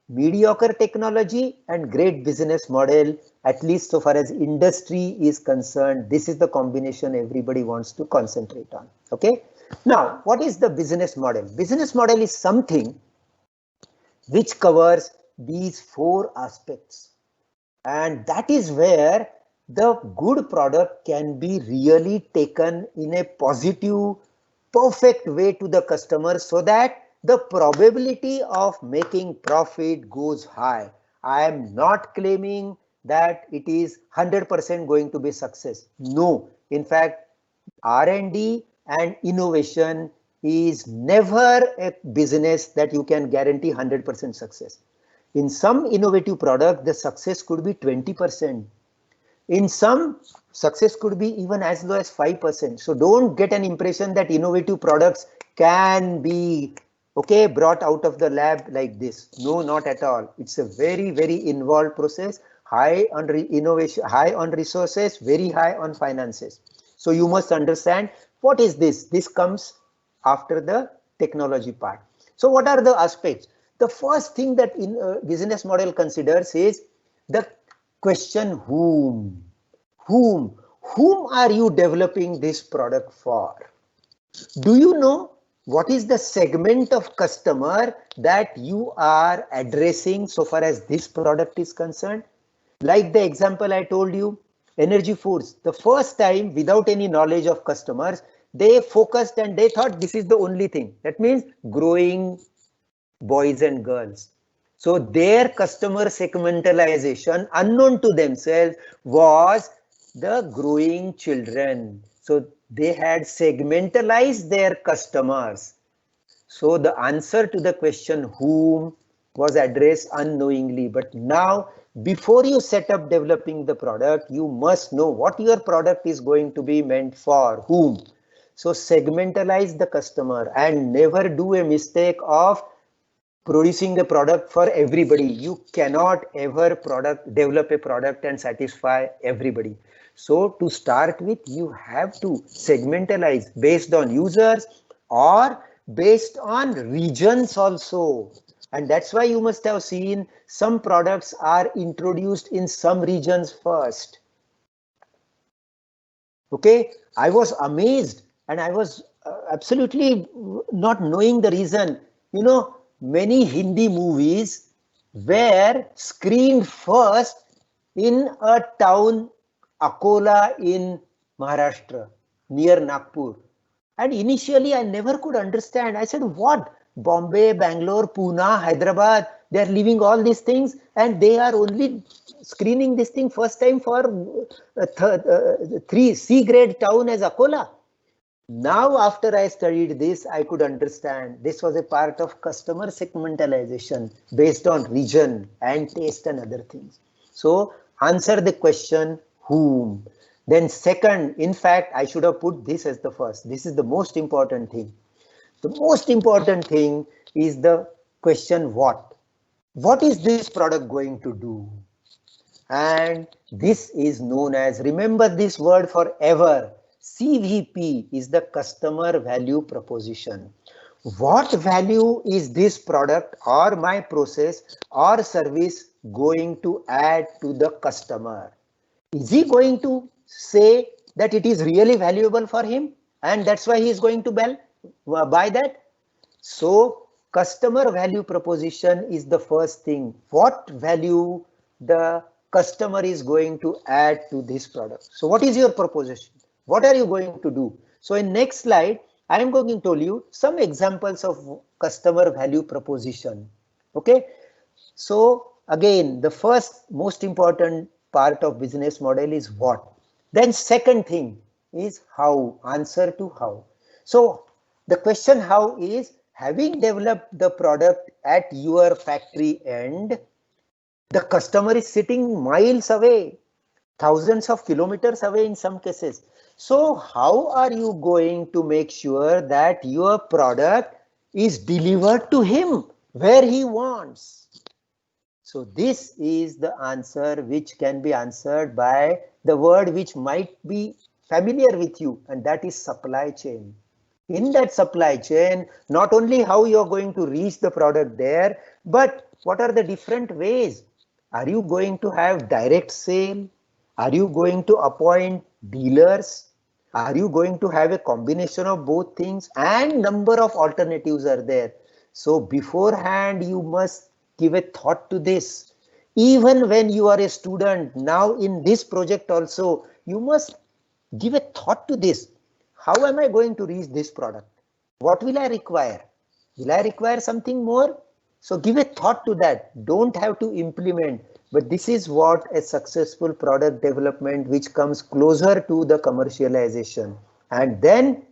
mediocre technology and great business model, at least so far as industry is concerned, this is the combination everybody wants to concentrate on. Okay. Now, what is the business model? Business model is something which covers these 4 aspects. And that is where the good product can be really taken in a positive, perfect way to the customer so that the probability of making profit goes high. I am not claiming that it is 100% going to be success. No, in fact, R&D and innovation is never a business that you can guarantee 100% success. In some innovative product, the success could be 20%. In some, success could be even as low as 5%. So don't get an impression that innovative products can be brought out of the lab like this. No, not at all. It's a very, very involved process, high on innovation, high on resources, very high on finances. So you must understand what is this? This comes after the technology part. So what are the aspects? The first thing that in business model considers is the question whom. Whom are you developing this product for? Do you know what is the segment of customer that you are addressing so far as this product is concerned? Like the example I told you, Energy Foods, the first time without any knowledge of customers, they focused and they thought this is the only thing. That means growing boys and girls. So their customer segmentalization unknown to themselves was the growing children. So they had segmentalized their customers. So the answer to the question whom was addressed unknowingly. But now, before you set up developing the product, you must know what your product is going to be meant for, whom. So segmentalize the customer and never do a mistake of producing a product for everybody. You cannot ever develop a product and satisfy everybody. So to start with, you have to segmentalize based on users or based on regions also. And that's why you must have seen some products are introduced in some regions first. Okay, I was amazed and I was absolutely not knowing the reason. You know, many Hindi movies were screened first in a town, Akola in Maharashtra, near Nagpur. And initially, I never could understand. I said, what? Bombay, Bangalore, Pune, Hyderabad, they are leaving all these things and they are only screening this thing first time for 3 C grade town as Akola. Now, after I studied this, I could understand this was a part of customer segmentalization based on region and taste and other things. So, answer the question, whom? Then second, in fact, I should have put this as the first. This is the most important thing. The most important thing is the question, what? What is this product going to do? And this is known as, remember this word forever, CVP is the customer value proposition. What value is this product or my process or service going to add to the customer? Is he going to say that it is really valuable for him and that's why he is going to buy that? So customer value proposition is the first thing. What value the customer is going to add to this product? So what is your proposition? What are you going to do? So in next slide, I am going to tell you some examples of customer value proposition. Okay. So again, the first most important part of business model is what. Then second thing is how, answer to how. So the question how is, having developed the product at your factory end, the customer is sitting miles away, thousands of kilometers away in some cases. So how are you going to make sure that your product is delivered to him where he wants? So this is the answer which can be answered by the word which might be familiar with you, and that is supply chain. In that supply chain, not only how you are going to reach the product there, but what are the different ways? Are you going to have direct sale? Are you going to appoint dealers? Are you going to have a combination of both things? And number of alternatives are there. So beforehand, you must give a thought to this. Even when you are a student, now in this project also, you must give a thought to this. How am I going to reach this product? What will I require? Will I require something more? So give a thought to that. Don't have to implement. But this is what a successful product development which comes closer to the commercialization. And then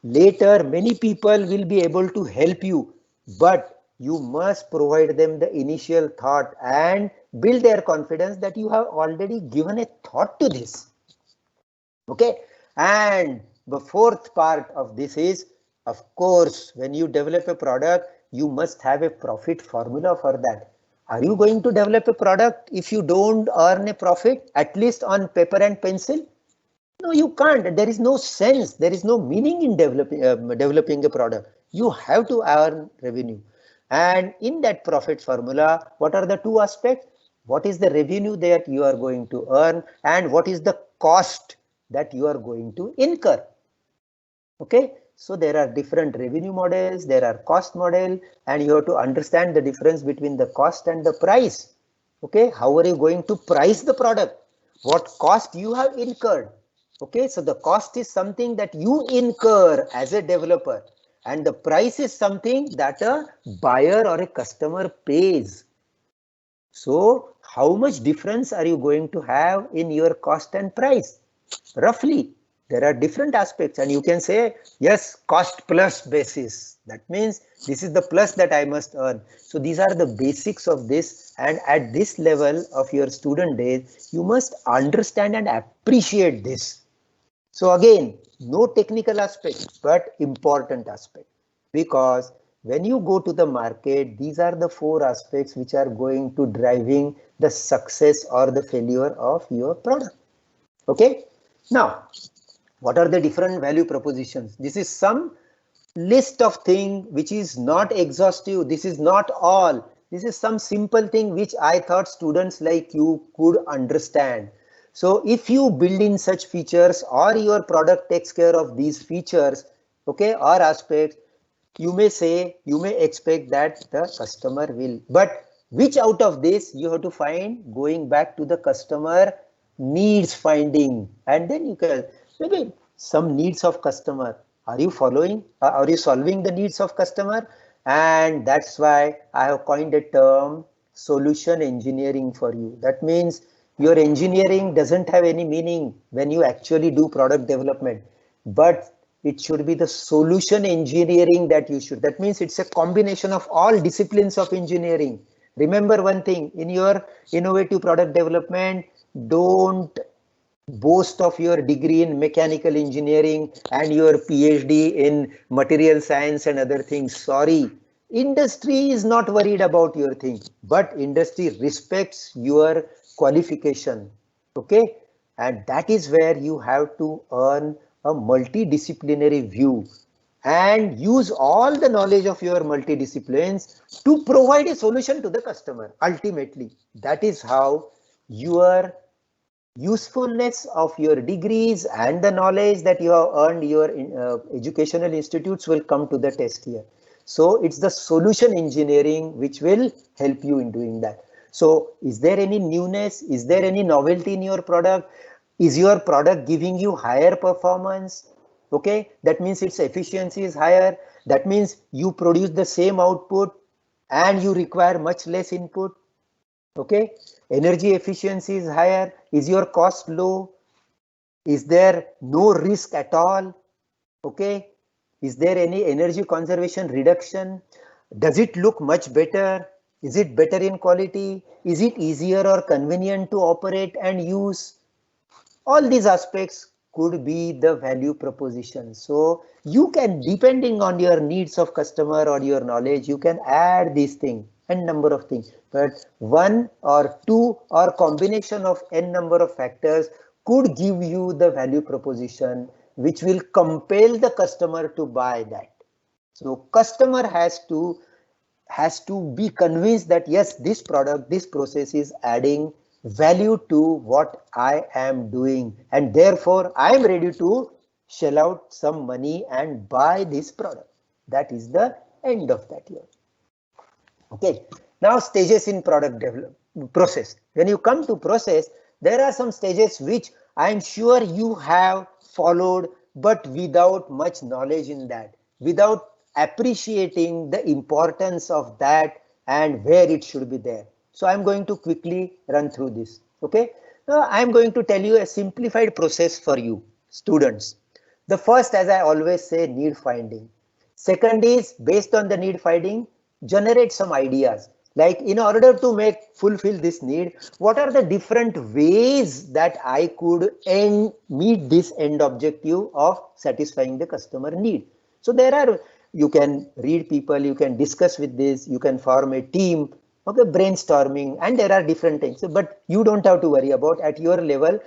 later many people will be able to help you. But you must provide them the initial thought and build their confidence that you have already given a thought to this. Okay. And the fourth part of this is, of course, when you develop a product, you must have a profit formula for that. Are you going to develop a product if you don't earn a profit, at least on paper and pencil? No, you can't. There is no sense. There is no meaning in developing a product. You have to earn revenue. And in that profit formula, what are the two aspects? What is the revenue that you are going to earn and what is the cost that you are going to incur? Okay. So there are different revenue models, there are cost model, and you have to understand the difference between the cost and the price. Okay, how are you going to price the product? What cost you have incurred? Okay, so the cost is something that you incur as a developer, and the price is something that a buyer or a customer pays. So how much difference are you going to have in your cost and price? Roughly. There are different aspects and you can say, yes, cost plus basis. That means this is the plus that I must earn. So these are the basics of this, and at this level of your student days, you must understand and appreciate this. So again, no technical aspect, but important aspect, because when you go to the market, these are the four aspects which are going to driving the success or the failure of your product. Okay. Now, what are the different value propositions? This is some list of things which is not exhaustive. This is not all. This is some simple thing which I thought students like you could understand. So if you build in such features or your product takes care of these features, okay, or aspects, you may say, you may expect that the customer will, but which out of this you have to find going back to the customer needs finding, and then you can maybe some needs of customer. Are you following? Are you solving the needs of customer? And that's why I have coined a term solution engineering for you. That means your engineering doesn't have any meaning when you actually do product development, but it should be the solution engineering that you should. That means it's a combination of all disciplines of engineering. Remember one thing, in your innovative product development, don't boast of your degree in mechanical engineering and your PhD in material science and other things. Sorry, industry is not worried about your thing, but industry respects your qualification. Okay, and that is where you have to earn a multidisciplinary view and use all the knowledge of your multidisciplines to provide a solution to the customer. Ultimately, that is how your usefulness of your degrees and the knowledge that you have earned your educational institutes will come to the test here. So it's the solution engineering which will help you in doing that. So is there any newness? Is there any novelty in your product? Is your product giving you higher performance? Okay, that means its efficiency is higher. That means you produce the same output and you require much less input. Okay, energy efficiency is higher. Is your cost low? Is there no risk at all? Okay, is there any energy conservation reduction? Does it look much better? Is it better in quality? Is it easier or convenient to operate and use? All these aspects could be the value proposition. So you can, depending on your needs of customer or your knowledge, you can add these things and number of things, but one or two or combination of n number of factors could give you the value proposition which will compel the customer to buy that. So customer has to be convinced that yes, this product, this process is adding value to what I am doing, and therefore I am ready to shell out some money and buy this product. That is the end of that year. Okay, now stages in product development process. When you come to process, there are some stages which I am sure you have followed, but without much knowledge in that, without appreciating the importance of that and where it should be there. So I'm going to quickly run through this. Okay, now I'm going to tell you a simplified process for you students. The first, as I always say, need finding. Second is, based on the need finding, generate some ideas. Like, in order to fulfill this need, what are the different ways that I could meet this end objective of satisfying the customer need? So there are, you can read people, you can discuss with this, you can form a team, okay, brainstorming, and there are different things. So, but you don't have to worry about at your level.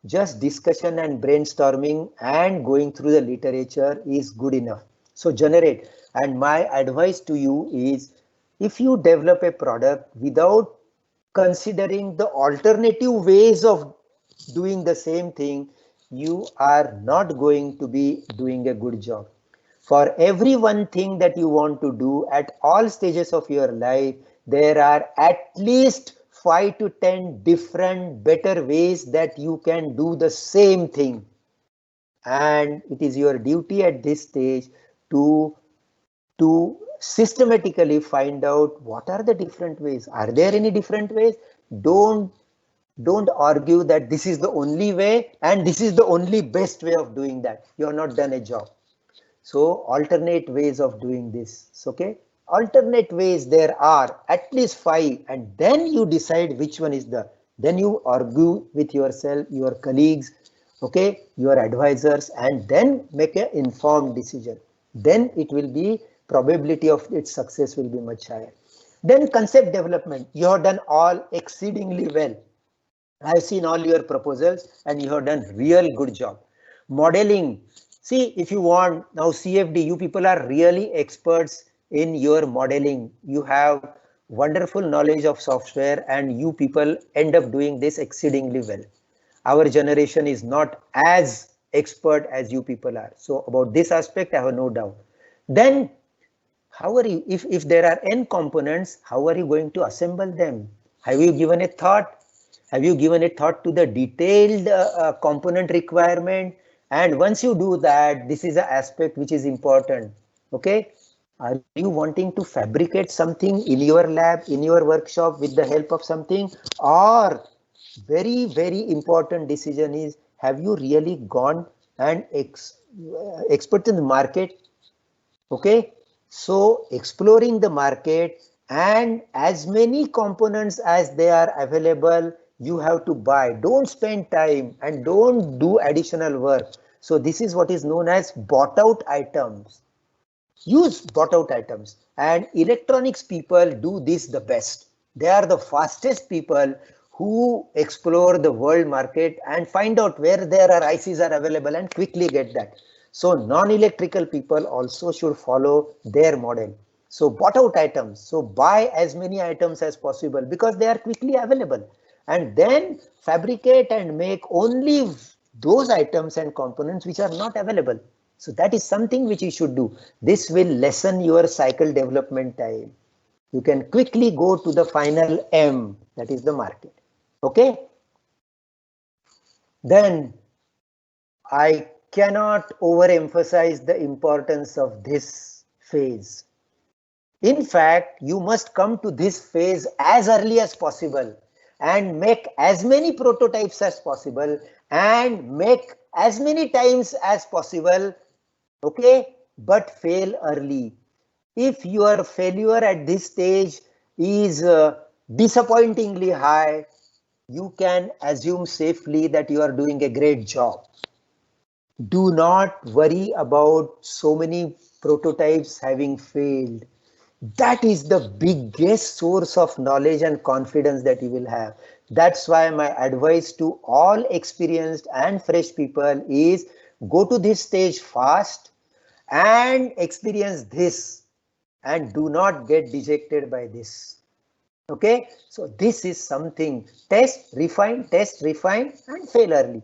Just discussion and brainstorming and going through the literature is good enough. So generate. And my advice to you is, if you develop a product without considering the alternative ways of doing the same thing, you are not going to be doing a good job. For every one thing that you want to do at all stages of your life, there are at least 5 to 10 different better ways that you can do the same thing. And it is your duty at this stage to systematically find out what are the different ways. Are there any different ways? Don't argue that this is the only way and this is the only best way of doing that. You have not done a job. So alternate ways of doing this. Okay, alternate ways there are at least 5, and then you decide which one is then you argue with yourself, your colleagues, okay, your advisors, and then make an informed decision. Then it will be, probability of its success will be much higher. Then concept development, you have done all exceedingly well. I have seen all your proposals and you have done real good job. Modeling, see, if you want now CFD, you people are really experts in your modeling. You have wonderful knowledge of software and you people end up doing this exceedingly well. our generation is not as expert as you people are. So about this aspect, I have no doubt. Then how are you, if there are n components, how are you going to assemble them? Have you given a thought? Have you given a thought to the detailed component requirement? And once you do that, this is an aspect which is important. Okay. Are you wanting to fabricate something in your lab, in your workshop with the help of something? Or very, very important decision is, have you really gone and expert in the market? Okay. So exploring the market, and as many components as they are available, you have to buy. Don't spend time and don't do additional work. So this is what is known as bought out items. Use bought out items, and electronics people do this the best. They are the fastest people who explore the world market and find out where there are ICs are available and quickly get that. So non-electrical people also should follow their model. So bought out items. So buy as many items as possible because they are quickly available, and then fabricate and make only those items and components which are not available. So that is something which you should do. This will lessen your cycle development time. You can quickly go to the final M, that is the market. Okay. Then I cannot overemphasize the importance of this phase. In fact, you must come to this phase as early as possible and make as many prototypes as possible and make as many times as possible. Okay, but fail early. If your failure at this stage is disappointingly high, you can assume safely that you are doing a great job. Do not worry about so many prototypes having failed. That is the biggest source of knowledge and confidence that you will have. That's why my advice to all experienced and fresh people is, go to this stage fast and experience this, and do not get dejected by this. Okay, so this is something. Test, refine, and fail early.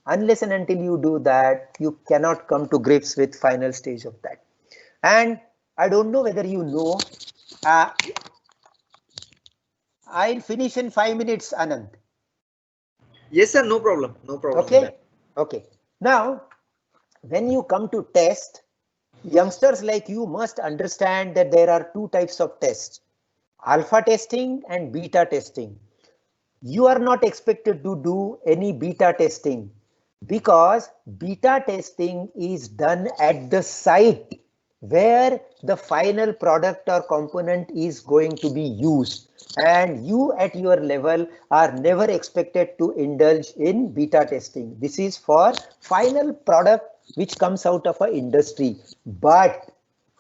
Unless and until you do that, you cannot come to grips with final stage of that. And I don't know whether you know, I'll finish in 5 minutes, Anand. Yes, sir. No problem. No problem. Okay. Okay. Now, when you come to test, youngsters like you must understand that there are two types of tests: alpha testing and beta testing. You are not expected to do any beta testing because beta testing is done at the site where the final product or component is going to be used, and you at your level are never expected to indulge in beta testing. This is for final product which comes out of an industry, but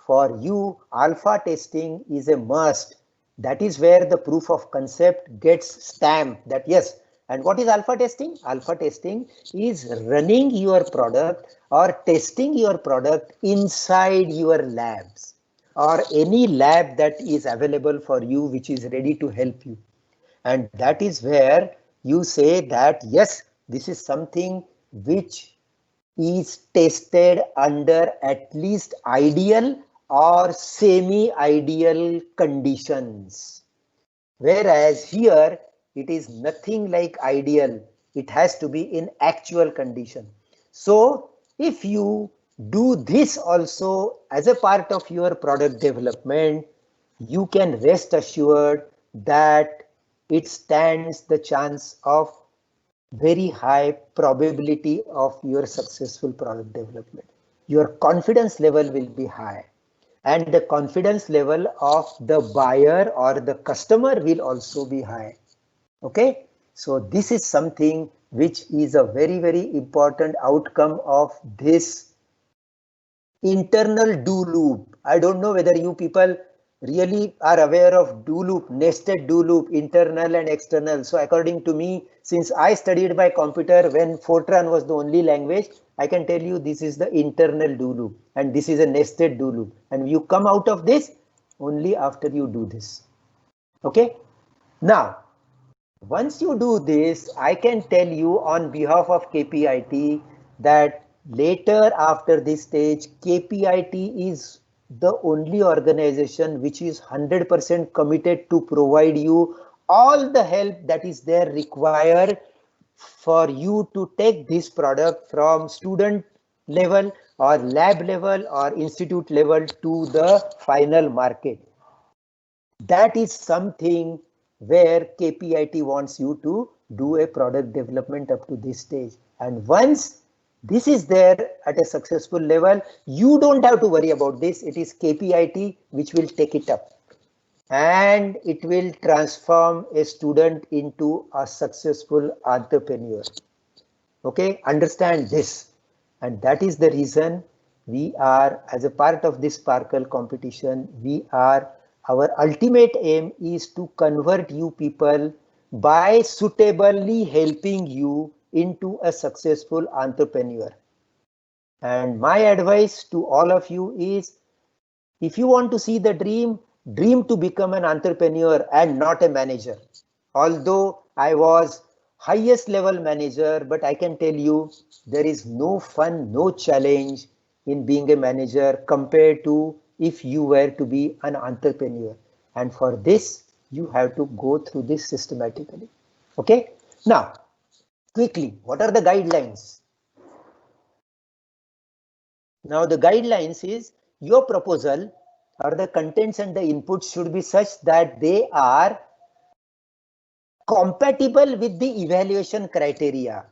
for you alpha testing is a must. That is where the proof of concept gets stamped that yes. And what is alpha testing? Alpha testing is running your product or testing your product inside your labs or any lab that is available for you which is ready to help you. And that is where you say that yes, this is something which is tested under at least ideal or semi-ideal conditions. Whereas here it is nothing like ideal. It has to be in actual condition. So if you do this also as a part of your product development, you can rest assured that it stands the chance of very high probability of your successful product development. Your confidence level will be high, and the confidence level of the buyer or the customer will also be high. Okay, so this is something which is a very, very important outcome of this internal do loop. I don't know whether you people really are aware of do loop, nested do loop, internal and external. So according to me, since I studied by computer when Fortran was the only language, I can tell you this is the internal do loop and this is a nested do loop. And you come out of this only after you do this. Okay. Now, Once you do this, I can tell you on behalf of KPIT that later after this stage, KPIT is the only organization which is 100% committed to provide you all the help that is there required for you to take this product from student level or lab level or institute level to the final market. That is something where KPIT wants you to do a product development up to this stage. And once this is there at a successful level, you don't have to worry about this. It is KPIT which will take it up and it will transform a student into a successful entrepreneur. Okay, understand this. And that is the reason we are, as a part of this Sparkle competition, our ultimate aim is to convert you people by suitably helping you into a successful entrepreneur. And my advice to all of you is, if you want to see the dream, dream to become an entrepreneur and not a manager. Although I was highest level manager, but I can tell you there is no fun, no challenge in being a manager compared to if you were to be an entrepreneur. And for this, you have to go through this systematically. Okay. Now, quickly, what are the guidelines? Now, the guidelines is your proposal or the contents and the inputs should be such that they are compatible with the evaluation criteria.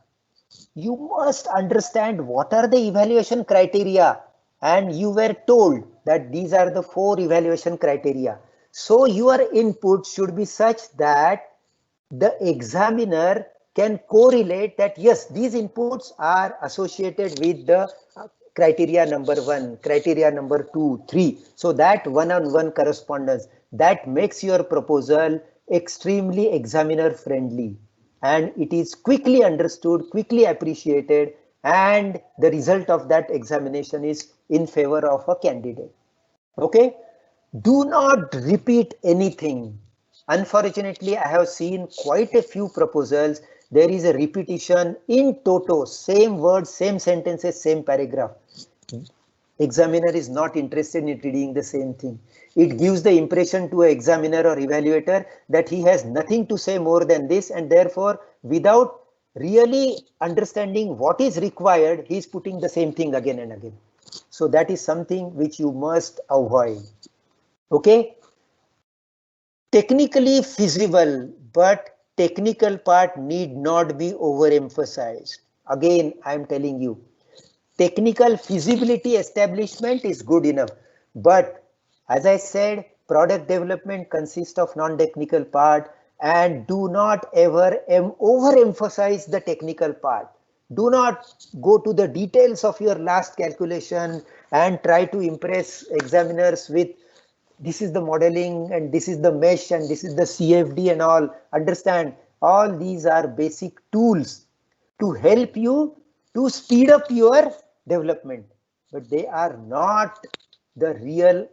You must understand what are the evaluation criteria, and you were told that these are the 4 evaluation criteria. So your input should be such that the examiner can correlate that yes, these inputs are associated with the criteria number 1, criteria number 2, 3. So that one-on-one correspondence that makes your proposal extremely examiner friendly, and it is quickly understood, quickly appreciated, and the result of that examination is in favor of a candidate. Okay, do not repeat anything. Unfortunately, I have seen quite a few proposals. There is a repetition in toto, same words, same sentences, same paragraph. Examiner is not interested in reading the same thing. It gives the impression to an examiner or evaluator that he has nothing to say more than this, and therefore, without really understanding what is required, he is putting the same thing again and again. So that is something which you must avoid. Okay. Technically feasible, but technical part need not be overemphasized. Again, I am telling you, technical feasibility establishment is good enough, but as I said, product development consists of non-technical part, and do not ever overemphasize the technical part. Do not go to the details of your last calculation and try to impress examiners with this is the modeling and this is the mesh and this is the CFD and all. Understand, all these are basic tools to help you to speed up your development, but they are not the real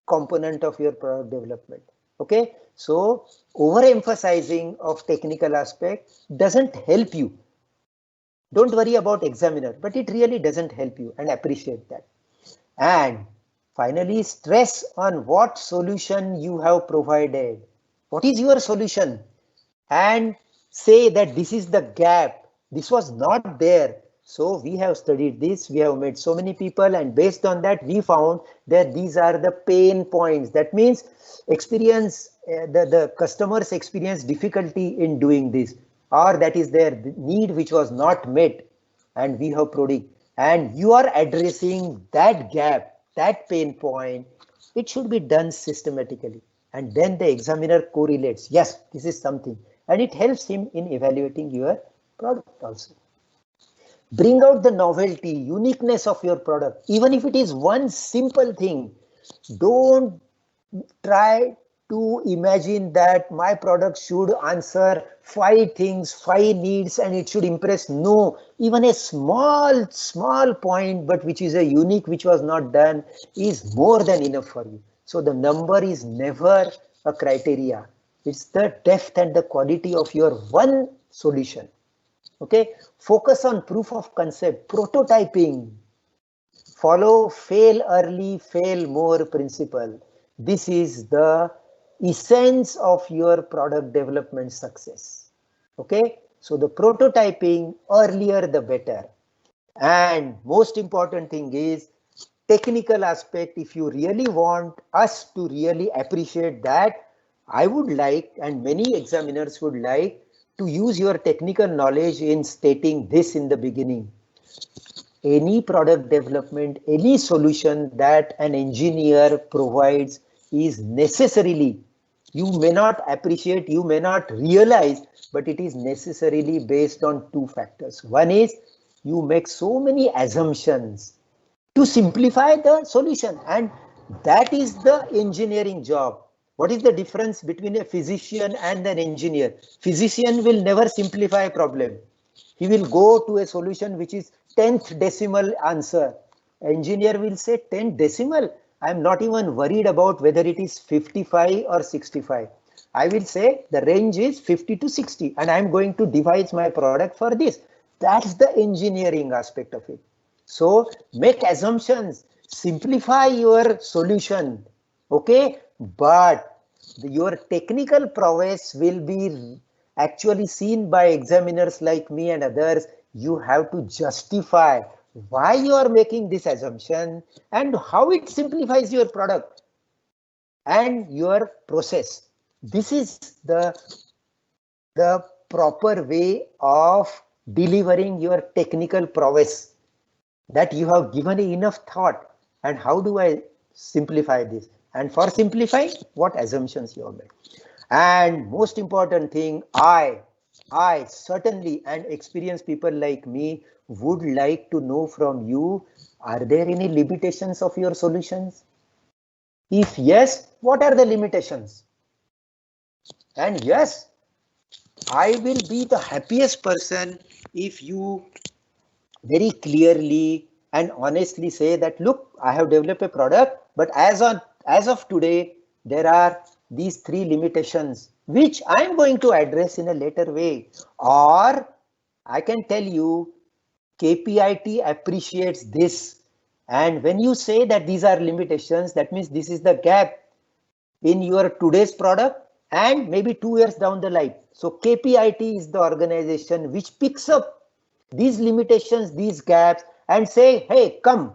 component of your product development. Okay, so overemphasizing of technical aspect doesn't help you. Don't worry about examiner, but it really doesn't help you, and appreciate that. And finally, stress on what solution you have provided. What is your solution? And say that this is the gap. This was not there. So we have studied this. We have met so many people, and based on that, we found that these are the pain points. That means experience, the customers experience difficulty in doing this, or that is their need which was not met, and we have prodigy. And you are addressing that gap, that pain point. It should be done systematically, and then the examiner correlates, yes, this is something, and it helps him in evaluating your product also. Bring out the novelty, uniqueness of your product, even if it is one simple thing. Don't try to imagine that my product should answer 5 things, 5 needs, and it should impress. No, even a small point, but which is a unique, which was not done, is more than enough for you. So the number is never a criteria. It's the depth and the quality of your one solution. Okay, focus on proof of concept, prototyping. Follow fail early, fail more principle. This is the essence of your product development success. Okay, so the prototyping earlier the better. And most important thing is technical aspect. If you really want us to really appreciate that, I would like, and many examiners would like, to use your technical knowledge in stating this in the beginning. Any product development, any solution that an engineer provides is necessarily, you may not appreciate, you may not realize, but it is necessarily based on two factors. One is you make so many assumptions to simplify the solution, and that is the engineering job. What is the difference between a physician and an engineer? Physician will never simplify a problem. He will go to a solution which is 10th decimal answer. Engineer will say 10th decimal. I am not even worried about whether it is 55 or 65. I will say the range is 50 to 60 and I am going to devise my product for this. That's the engineering aspect of it. So make assumptions, simplify your solution, okay? But your technical prowess will be actually seen by examiners like me and others. You have to justify why you are making this assumption and how it simplifies your product and your process. This is the proper way of delivering your technical prowess, that you have given enough thought. And how do I simplify this? And for simplifying, what assumptions you have made? And most important thing, I certainly, and experienced people like me would like to know from you, are there any limitations of your solutions? If yes, what are the limitations? And yes, I will be the happiest person if you very clearly and honestly say that, look, I have developed a product, but as of today, there are these three limitations, which I am going to address in a later way. Or I can tell you, KPIT appreciates this. And when you say that these are limitations, that means this is the gap in your today's product and maybe 2 years down the line. So KPIT is the organization which picks up these limitations, these gaps, and say, hey, come,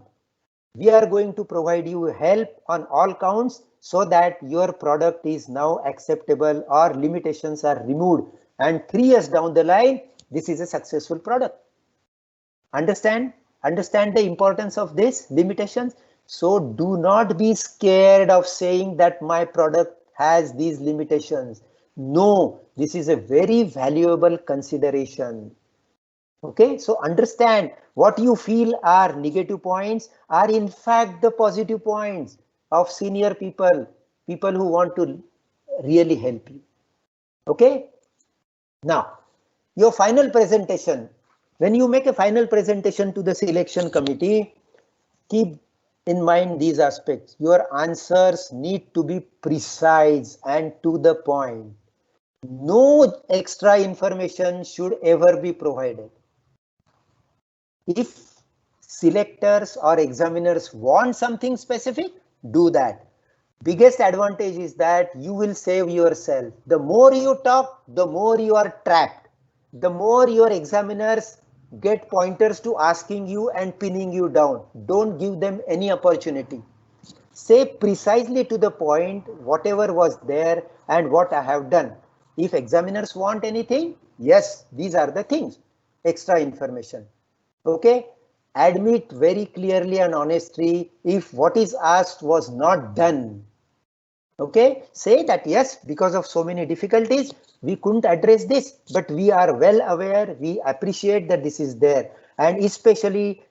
we are going to provide you help on all counts so that your product is now acceptable or limitations are removed. And 3 years down the line, this is a successful product. Understand the importance of these limitations. So do not be scared of saying that my product has these limitations. No, this is a very valuable consideration. Okay, so understand what you feel are negative points are in fact the positive points of senior people who want to really help you. Okay, now your final presentation. When you make a final presentation to the selection committee, keep in mind these aspects. Your answers need to be precise and to the point. No extra information should ever be provided. If selectors or examiners want something specific, do that. Biggest advantage is that you will save yourself. The more you talk, the more you are trapped. The more your examiners get pointers to asking you and pinning you down. Don't give them any opportunity. Say precisely to the point whatever was there and what I have done. If examiners want anything, yes, these are the things. Extra information. Okay, admit very clearly and honestly if what is asked was not done. Okay, say that yes, because of so many difficulties, we couldn't address this, but we are well aware, we appreciate that this is there. And especially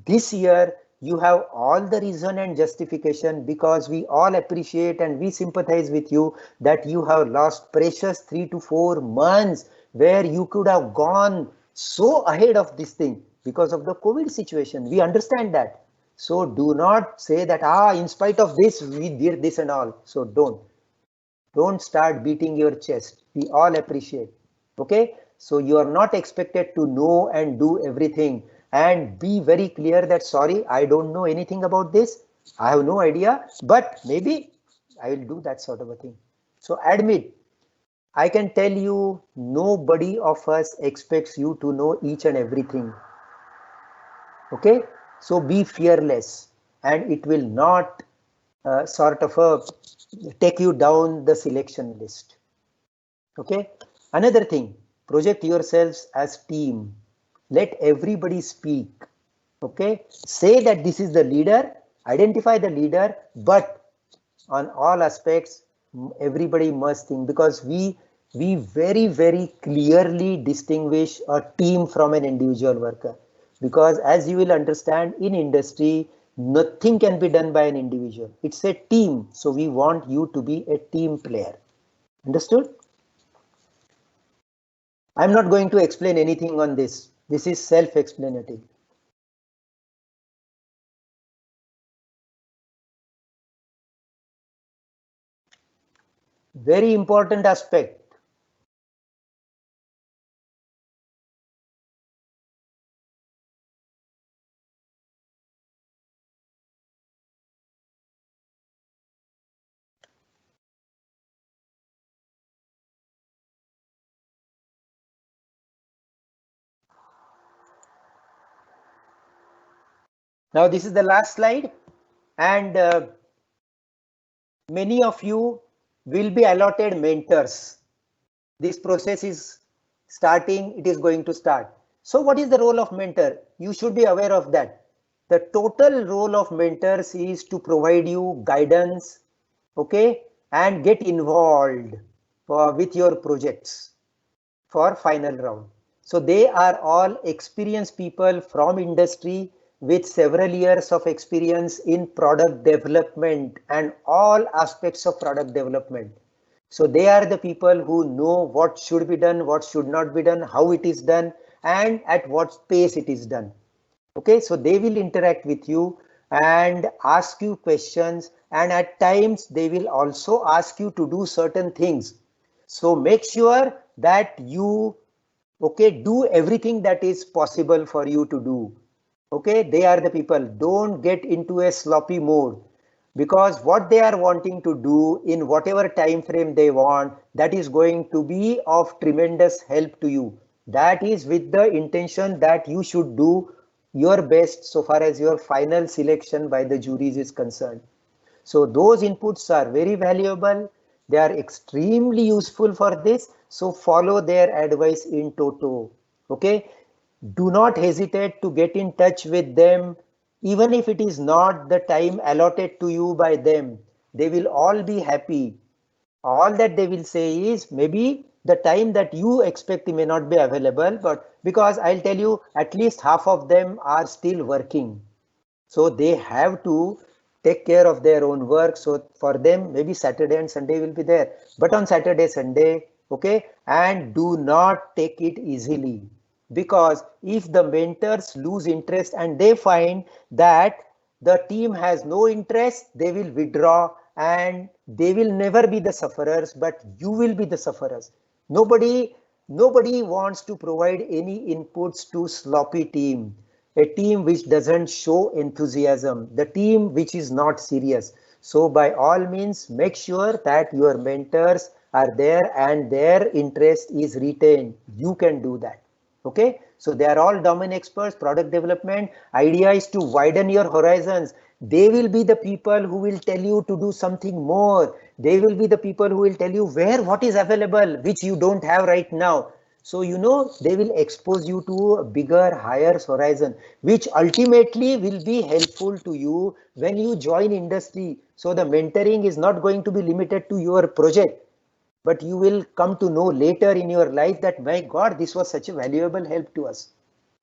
this year, you have all the reason and justification, because we all appreciate and we sympathize with you that you have lost precious 3 to 4 months where you could have gone so ahead of this thing. Because of the COVID situation, we understand that. So do not say that, in spite of this, we did this and all. So don't. Don't start beating your chest. We all appreciate. Okay, so you are not expected to know and do everything, and be very clear that sorry, I don't know anything about this. I have no idea, but maybe I will do that sort of a thing. So admit, I can tell you, nobody of us expects you to know each and everything. Okay, so be fearless, and it will not sort of take you down the selection list. Okay, another thing, project yourselves as team. Let everybody speak. Okay, say that this is the leader, identify the leader, but on all aspects everybody must think, because we very clearly distinguish a team from an individual worker, because as you will understand, in industry nothing can be done by an individual. It's a team, so we want you to be a team player. Understood? I'm not going to explain anything on this. This is self-explanatory. Very important aspect. Now this is the last slide, and many of you will be allotted mentors. This process is starting, it is going to start. So what is the role of mentor? You should be aware of that. The total role of mentors is to provide you guidance, okay, and get involved with your projects for final round. So they are all experienced people from industry with several years of experience in product development and all aspects of product development. So they are the people who know what should be done, what should not be done, how it is done, and at what pace it is done. Okay, so they will interact with you and ask you questions, and at times they will also ask you to do certain things. So make sure that you do everything that is possible for you to do. Okay, they are the people. Don't get into a sloppy mode, because what they are wanting to do in whatever time frame they want, that is going to be of tremendous help to you. That is with the intention that you should do your best so far as your final selection by the juries is concerned. So those inputs are very valuable. They are extremely useful for this. So follow their advice in toto. Okay. Do not hesitate to get in touch with them, even if it is not the time allotted to you by them. They will all be happy. All that they will say is maybe the time that you expect may not be available, but because I'll tell you, at least half of them are still working. So they have to take care of their own work. So for them, maybe Saturday and Sunday will be there, but on Saturday, Sunday, okay, and do not take it easily, because if the mentors lose interest and they find that the team has no interest, they will withdraw and they will never be the sufferers, but you will be the sufferers. Nobody wants to provide any inputs to sloppy team, a team which doesn't show enthusiasm, the team which is not serious. So by all means, make sure that your mentors are there and their interest is retained. You can do that. Okay, so they are all domain experts, product development. Idea is to widen your horizons. They will be the people who will tell you to do something more. They will be the people who will tell you what is available, which you don't have right now. So, they will expose you to a bigger, higher horizon, which ultimately will be helpful to you when you join industry. So the mentoring is not going to be limited to your project, but you will come to know later in your life that, my God, this was such a valuable help to us.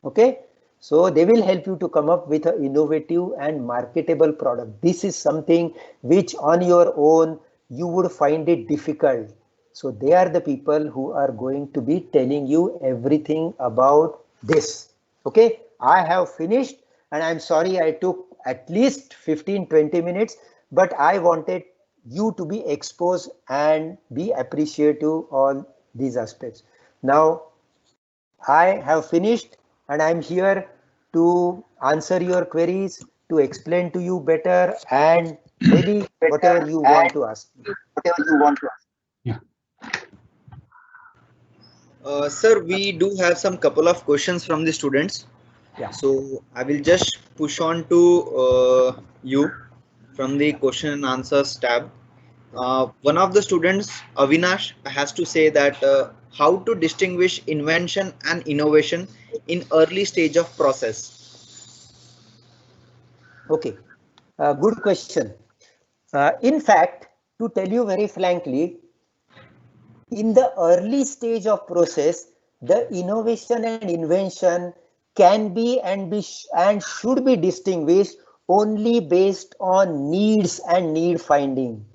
Okay, so they will help you to come up with an innovative and marketable product. This is something which on your own you would find it difficult. So they are the people who are going to be telling you everything about this. Okay, I have finished, and I'm sorry I took at least 15-20 minutes, but I wanted you to be exposed and be appreciative on these aspects. Now, I have finished and I'm here to answer your queries, to explain to you better, and maybe whatever you want to ask. Yeah. Sir, we do have some couple of questions from the students. Yeah. So I will just push on to you from the question and answers tab. One of the students, Avinash, has to say that how to distinguish invention and innovation in early stage of process. Okay, good question. In fact, to tell you very frankly, in the early stage of process, the innovation and invention can be and should be distinguished only based on needs and need finding,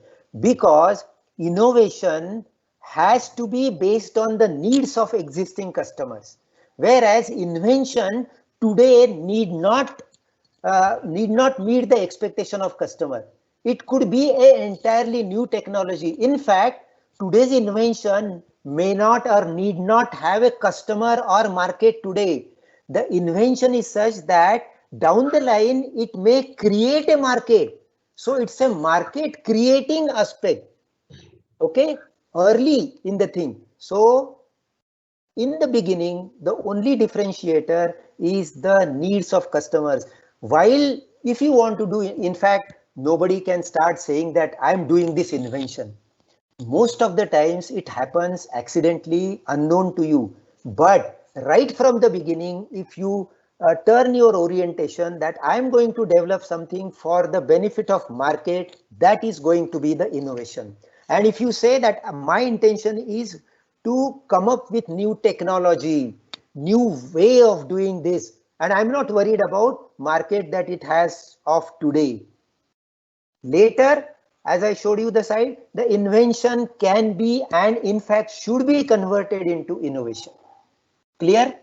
because innovation has to be based on the needs of existing customers, whereas invention today need not meet the expectation of customer. It could be an entirely new technology. In fact, today's invention may not or need not have a customer or market today. The invention is such that down the line it may create a market. So it's a market creating aspect. Okay, early in the thing. So in the beginning, the only differentiator is the needs of customers. While if you want to do, in fact, nobody can start saying that I'm doing this invention. Most of the times it happens accidentally, unknown to you. But right from the beginning, if you turn your orientation that I'm going to develop something for the benefit of market, that is going to be the innovation. And if you say that my intention is to come up with new technology, new way of doing this, and I'm not worried about market that it has of today. Later, as I showed you the side, the invention can be and in fact should be converted into innovation. Clear?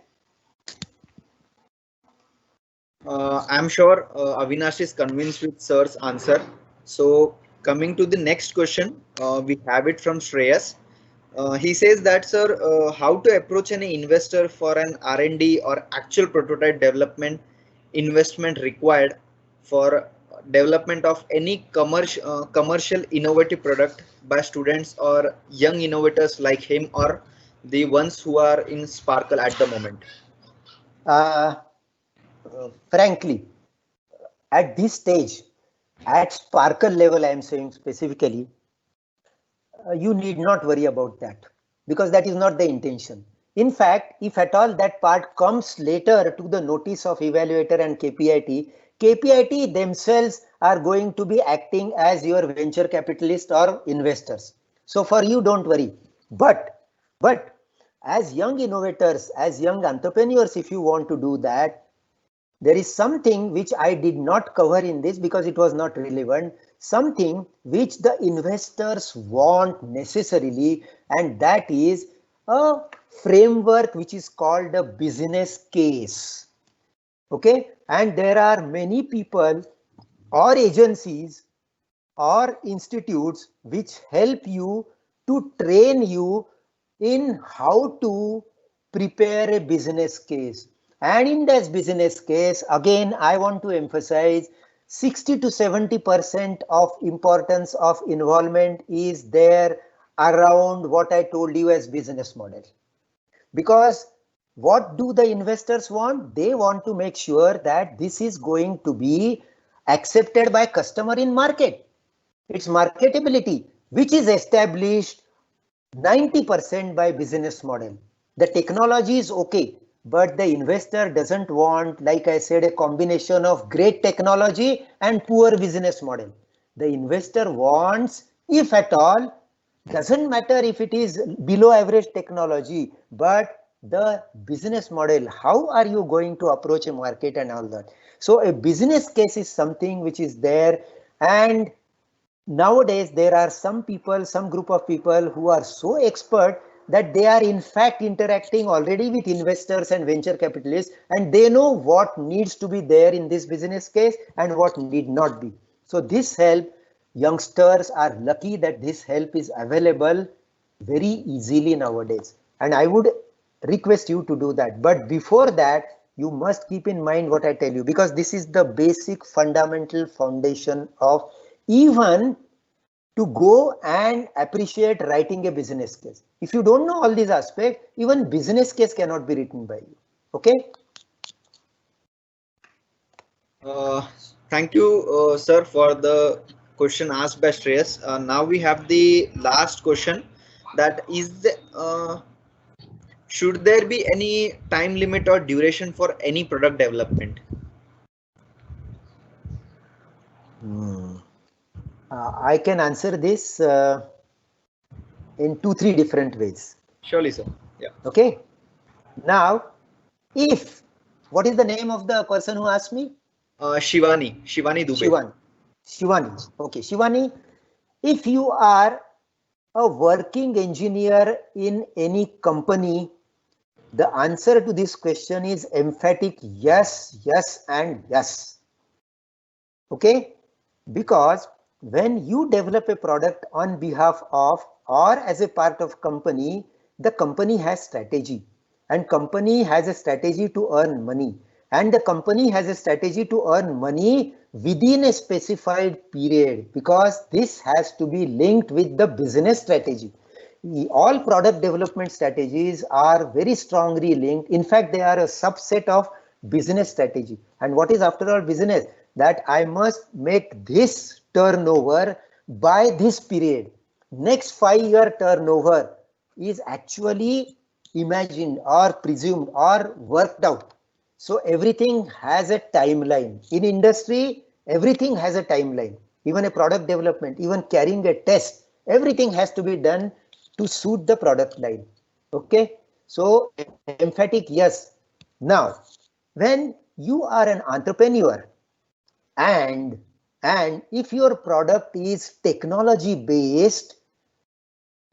I'm sure Avinash is convinced with sir's answer. So coming to the next question, we have it from Shreyas. He says that, sir, how to approach an investor for an R&D or actual prototype development investment required for development of any commercial innovative product by students or young innovators like him or the ones who are in Sparkle at the moment. Frankly, at this stage, at Sparkle level, I am saying specifically, you need not worry about that because that is not the intention. In fact, if at all that part comes later to the notice of evaluator and KPIT, KPIT themselves are going to be acting as your venture capitalist or investors. So for you, don't worry. But as young innovators, as young entrepreneurs, if you want to do that, there is something which I did not cover in this because it was not relevant, something which the investors want necessarily, and that is a framework which is called a business case. Okay, and there are many people or agencies or institutes which help you to train you in how to prepare a business case. And in this business case, again, I want to emphasize 60 to 70% of importance of involvement is there around what I told you as business model. Because what do the investors want? They want to make sure that this is going to be accepted by customer in market. Its marketability, which is established 90% by business model. The technology is okay, but the investor doesn't want, like I said, a combination of great technology and poor business model. The investor wants, if at all, doesn't matter if it is below average technology, but the business model, how are you going to approach a market and all that. So a business case is something which is there, and nowadays there are some people, some group of people who are so expert that they are in fact interacting already with investors and venture capitalists, and they know what needs to be there in this business case and what need not be. So this help youngsters are lucky that this help is available very easily nowadays. And I would request you to do that. But before that, you must keep in mind what I tell you, because this is the basic fundamental foundation of even to go and appreciate writing a business case. If you don't know all these aspects, even business case cannot be written by you. Okay. Thank you, sir, for the question asked by Shreyas. Now we have the last question. That is, should there be any time limit or duration for any product development? I can answer this in 2-3 different ways. Surely, sir. Yeah. Okay. Now, if, what is the name of the person who asked me? Shivani Dubey. Shivani. Okay, Shivani, if you are a working engineer in any company, the answer to this question is emphatic yes, yes, and yes. Okay, because when you develop a product on behalf of or as a part of company, the company has strategy, and company has a strategy to earn money, and the company has a strategy to earn money within a specified period, because this has to be linked with the business strategy. All product development strategies are very strongly linked. In fact, they are a subset of business strategy. And what is, after all, business? That I must make this turnover by this period. Next 5-year turnover is actually imagined or presumed or worked out. So everything has a timeline. In industry, everything has a timeline. Even a product development, even carrying a test, everything has to be done to suit the product line. Okay, so emphatic yes. Now, when you are an entrepreneur, and if your product is technology based,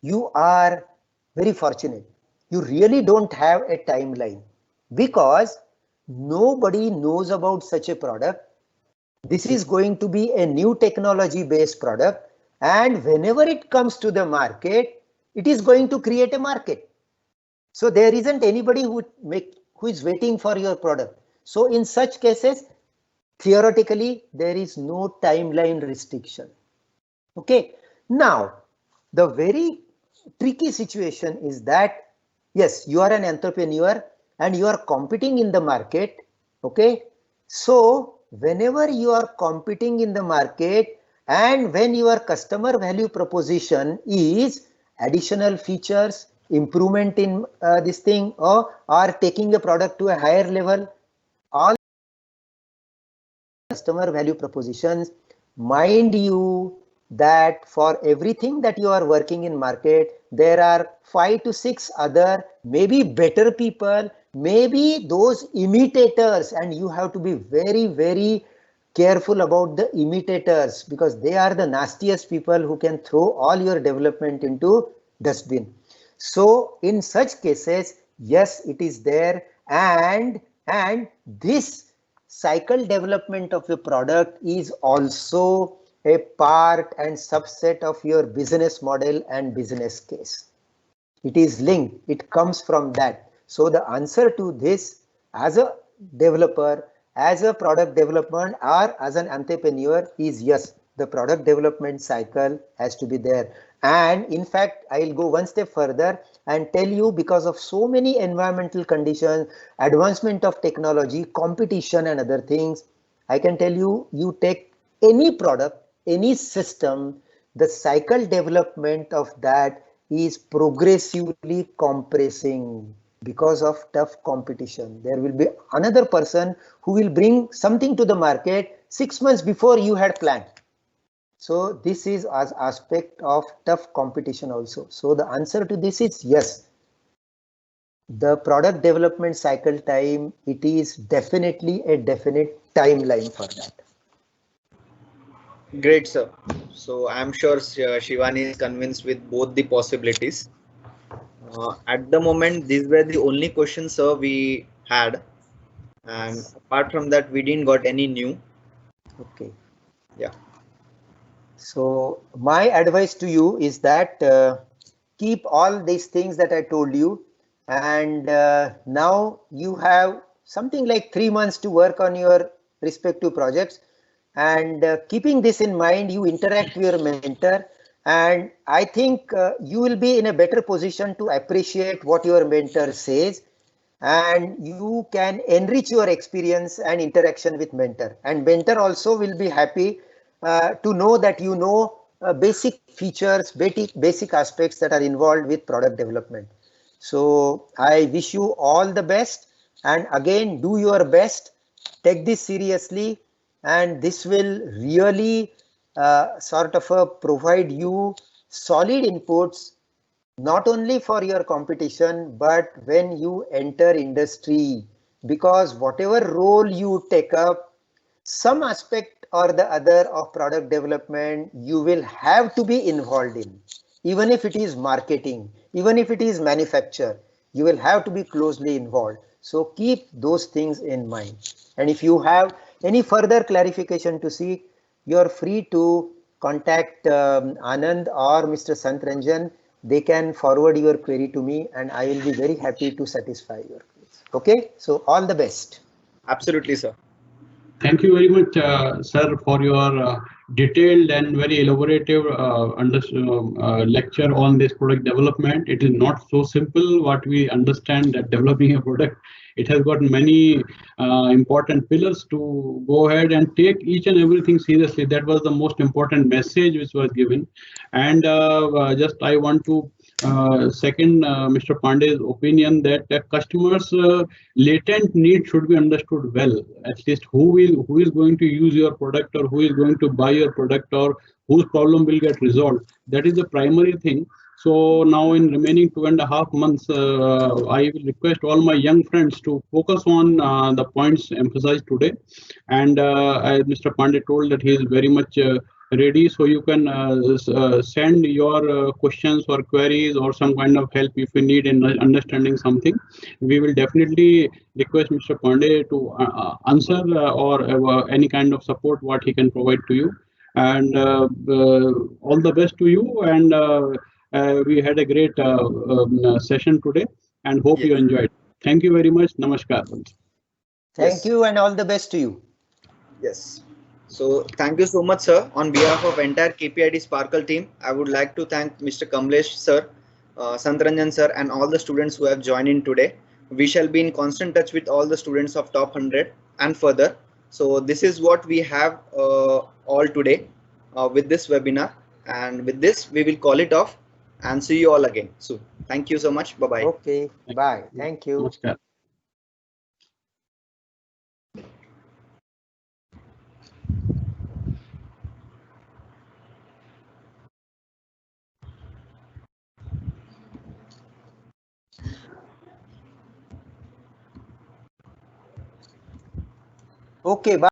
you are very fortunate. You really don't have a timeline, because nobody knows about such a product. This is going to be a new technology based product, and whenever it comes to the market, it is going to create a market. So there isn't anybody who is waiting for your product. So in such cases, theoretically, there is no timeline restriction. Okay. Now, the very tricky situation is that, yes, you are an entrepreneur and you are competing in the market. Okay. So whenever you are competing in the market, and when your customer value proposition is additional features, improvement in this thing, or taking a product to a higher level, all customer value propositions, mind you that for everything that you are working in market, there are 5 to 6 other, maybe better people, maybe those imitators, and you have to be very, very careful about the imitators, because they are the nastiest people who can throw all your development into dustbin. So in such cases, yes, it is there, and this cycle development of a product is also a part and subset of your business model and business case. It is linked, it comes from that. So the answer to this, as a developer, as a product development, or as an entrepreneur, is yes, the product development cycle has to be there. And in fact, I'll go one step further and tell you, because of so many environmental conditions, advancement of technology, competition and other things, I can tell you, you take any product, any system, the cycle development of that is progressively compressing because of tough competition. There will be another person who will bring something to the market 6 months before you had planned. So this is as aspect of tough competition also. So the answer to this is yes. The product development cycle time, it is definitely a definite timeline for that. Great, sir. So I'm sure Shivani is convinced with both the possibilities. At the moment, these were the only questions, sir, we had. And apart from that, we didn't got any new. Okay. Yeah. So my advice to you is that keep all these things that I told you, and now you have something like 3 months to work on your respective projects, and keeping this in mind, you interact with your mentor, and I think you will be in a better position to appreciate what your mentor says, and you can enrich your experience and interaction with mentor, and mentor also will be happy to know that you know basic features, basic aspects that are involved with product development. So I wish you all the best, and again, do your best, take this seriously, and this will really sort of provide you solid inputs, not only for your competition, but when you enter industry, because whatever role you take up, some aspect or the other of product development you will have to be involved in. Even if it is marketing, even if it is manufacture, you will have to be closely involved. So keep those things in mind, and if you have any further clarification to seek, you are free to contact Anand or Mr. Santranjan. They can forward your query to me, and I will be very happy to satisfy your queries. Okay, so all the best. Absolutely, sir. Thank you very much, sir, for your detailed and very elaborative lecture on this product development. It is not so simple what we understand that developing a product. It has got many important pillars to go ahead and take each and everything seriously. That was the most important message which was given. And just I want to second Mr. Pandey's opinion that customers' latent need should be understood well. At least who is going to use your product, or who is going to buy your product, or whose problem will get resolved. That is the primary thing. So now in remaining 2.5 months, I will request all my young friends to focus on the points emphasized today. And as Mr. Pandey told that he is very much ready, so you can send your questions or queries or some kind of help if you need in understanding something. We will definitely request Mr. Pandey to answer or any kind of support what he can provide to you. And all the best to you. And we had a great session today, and hope Yes. you enjoyed. Thank you very much. Namaskar. Thank Yes. you, and all the best to you. Yes. So thank you so much, sir. On behalf of entire KPIT Sparkle team, I would like to thank Mr. Kamlesh, sir, Santranjan, sir, and all the students who have joined in today. We shall be in constant touch with all the students of top 100 and further. So this is what we have all today with this webinar. And with this, we will call it off and see you all again soon. Thank you so much. Bye-bye. Okay, bye. Thank you. Namaskar. Okay, bye.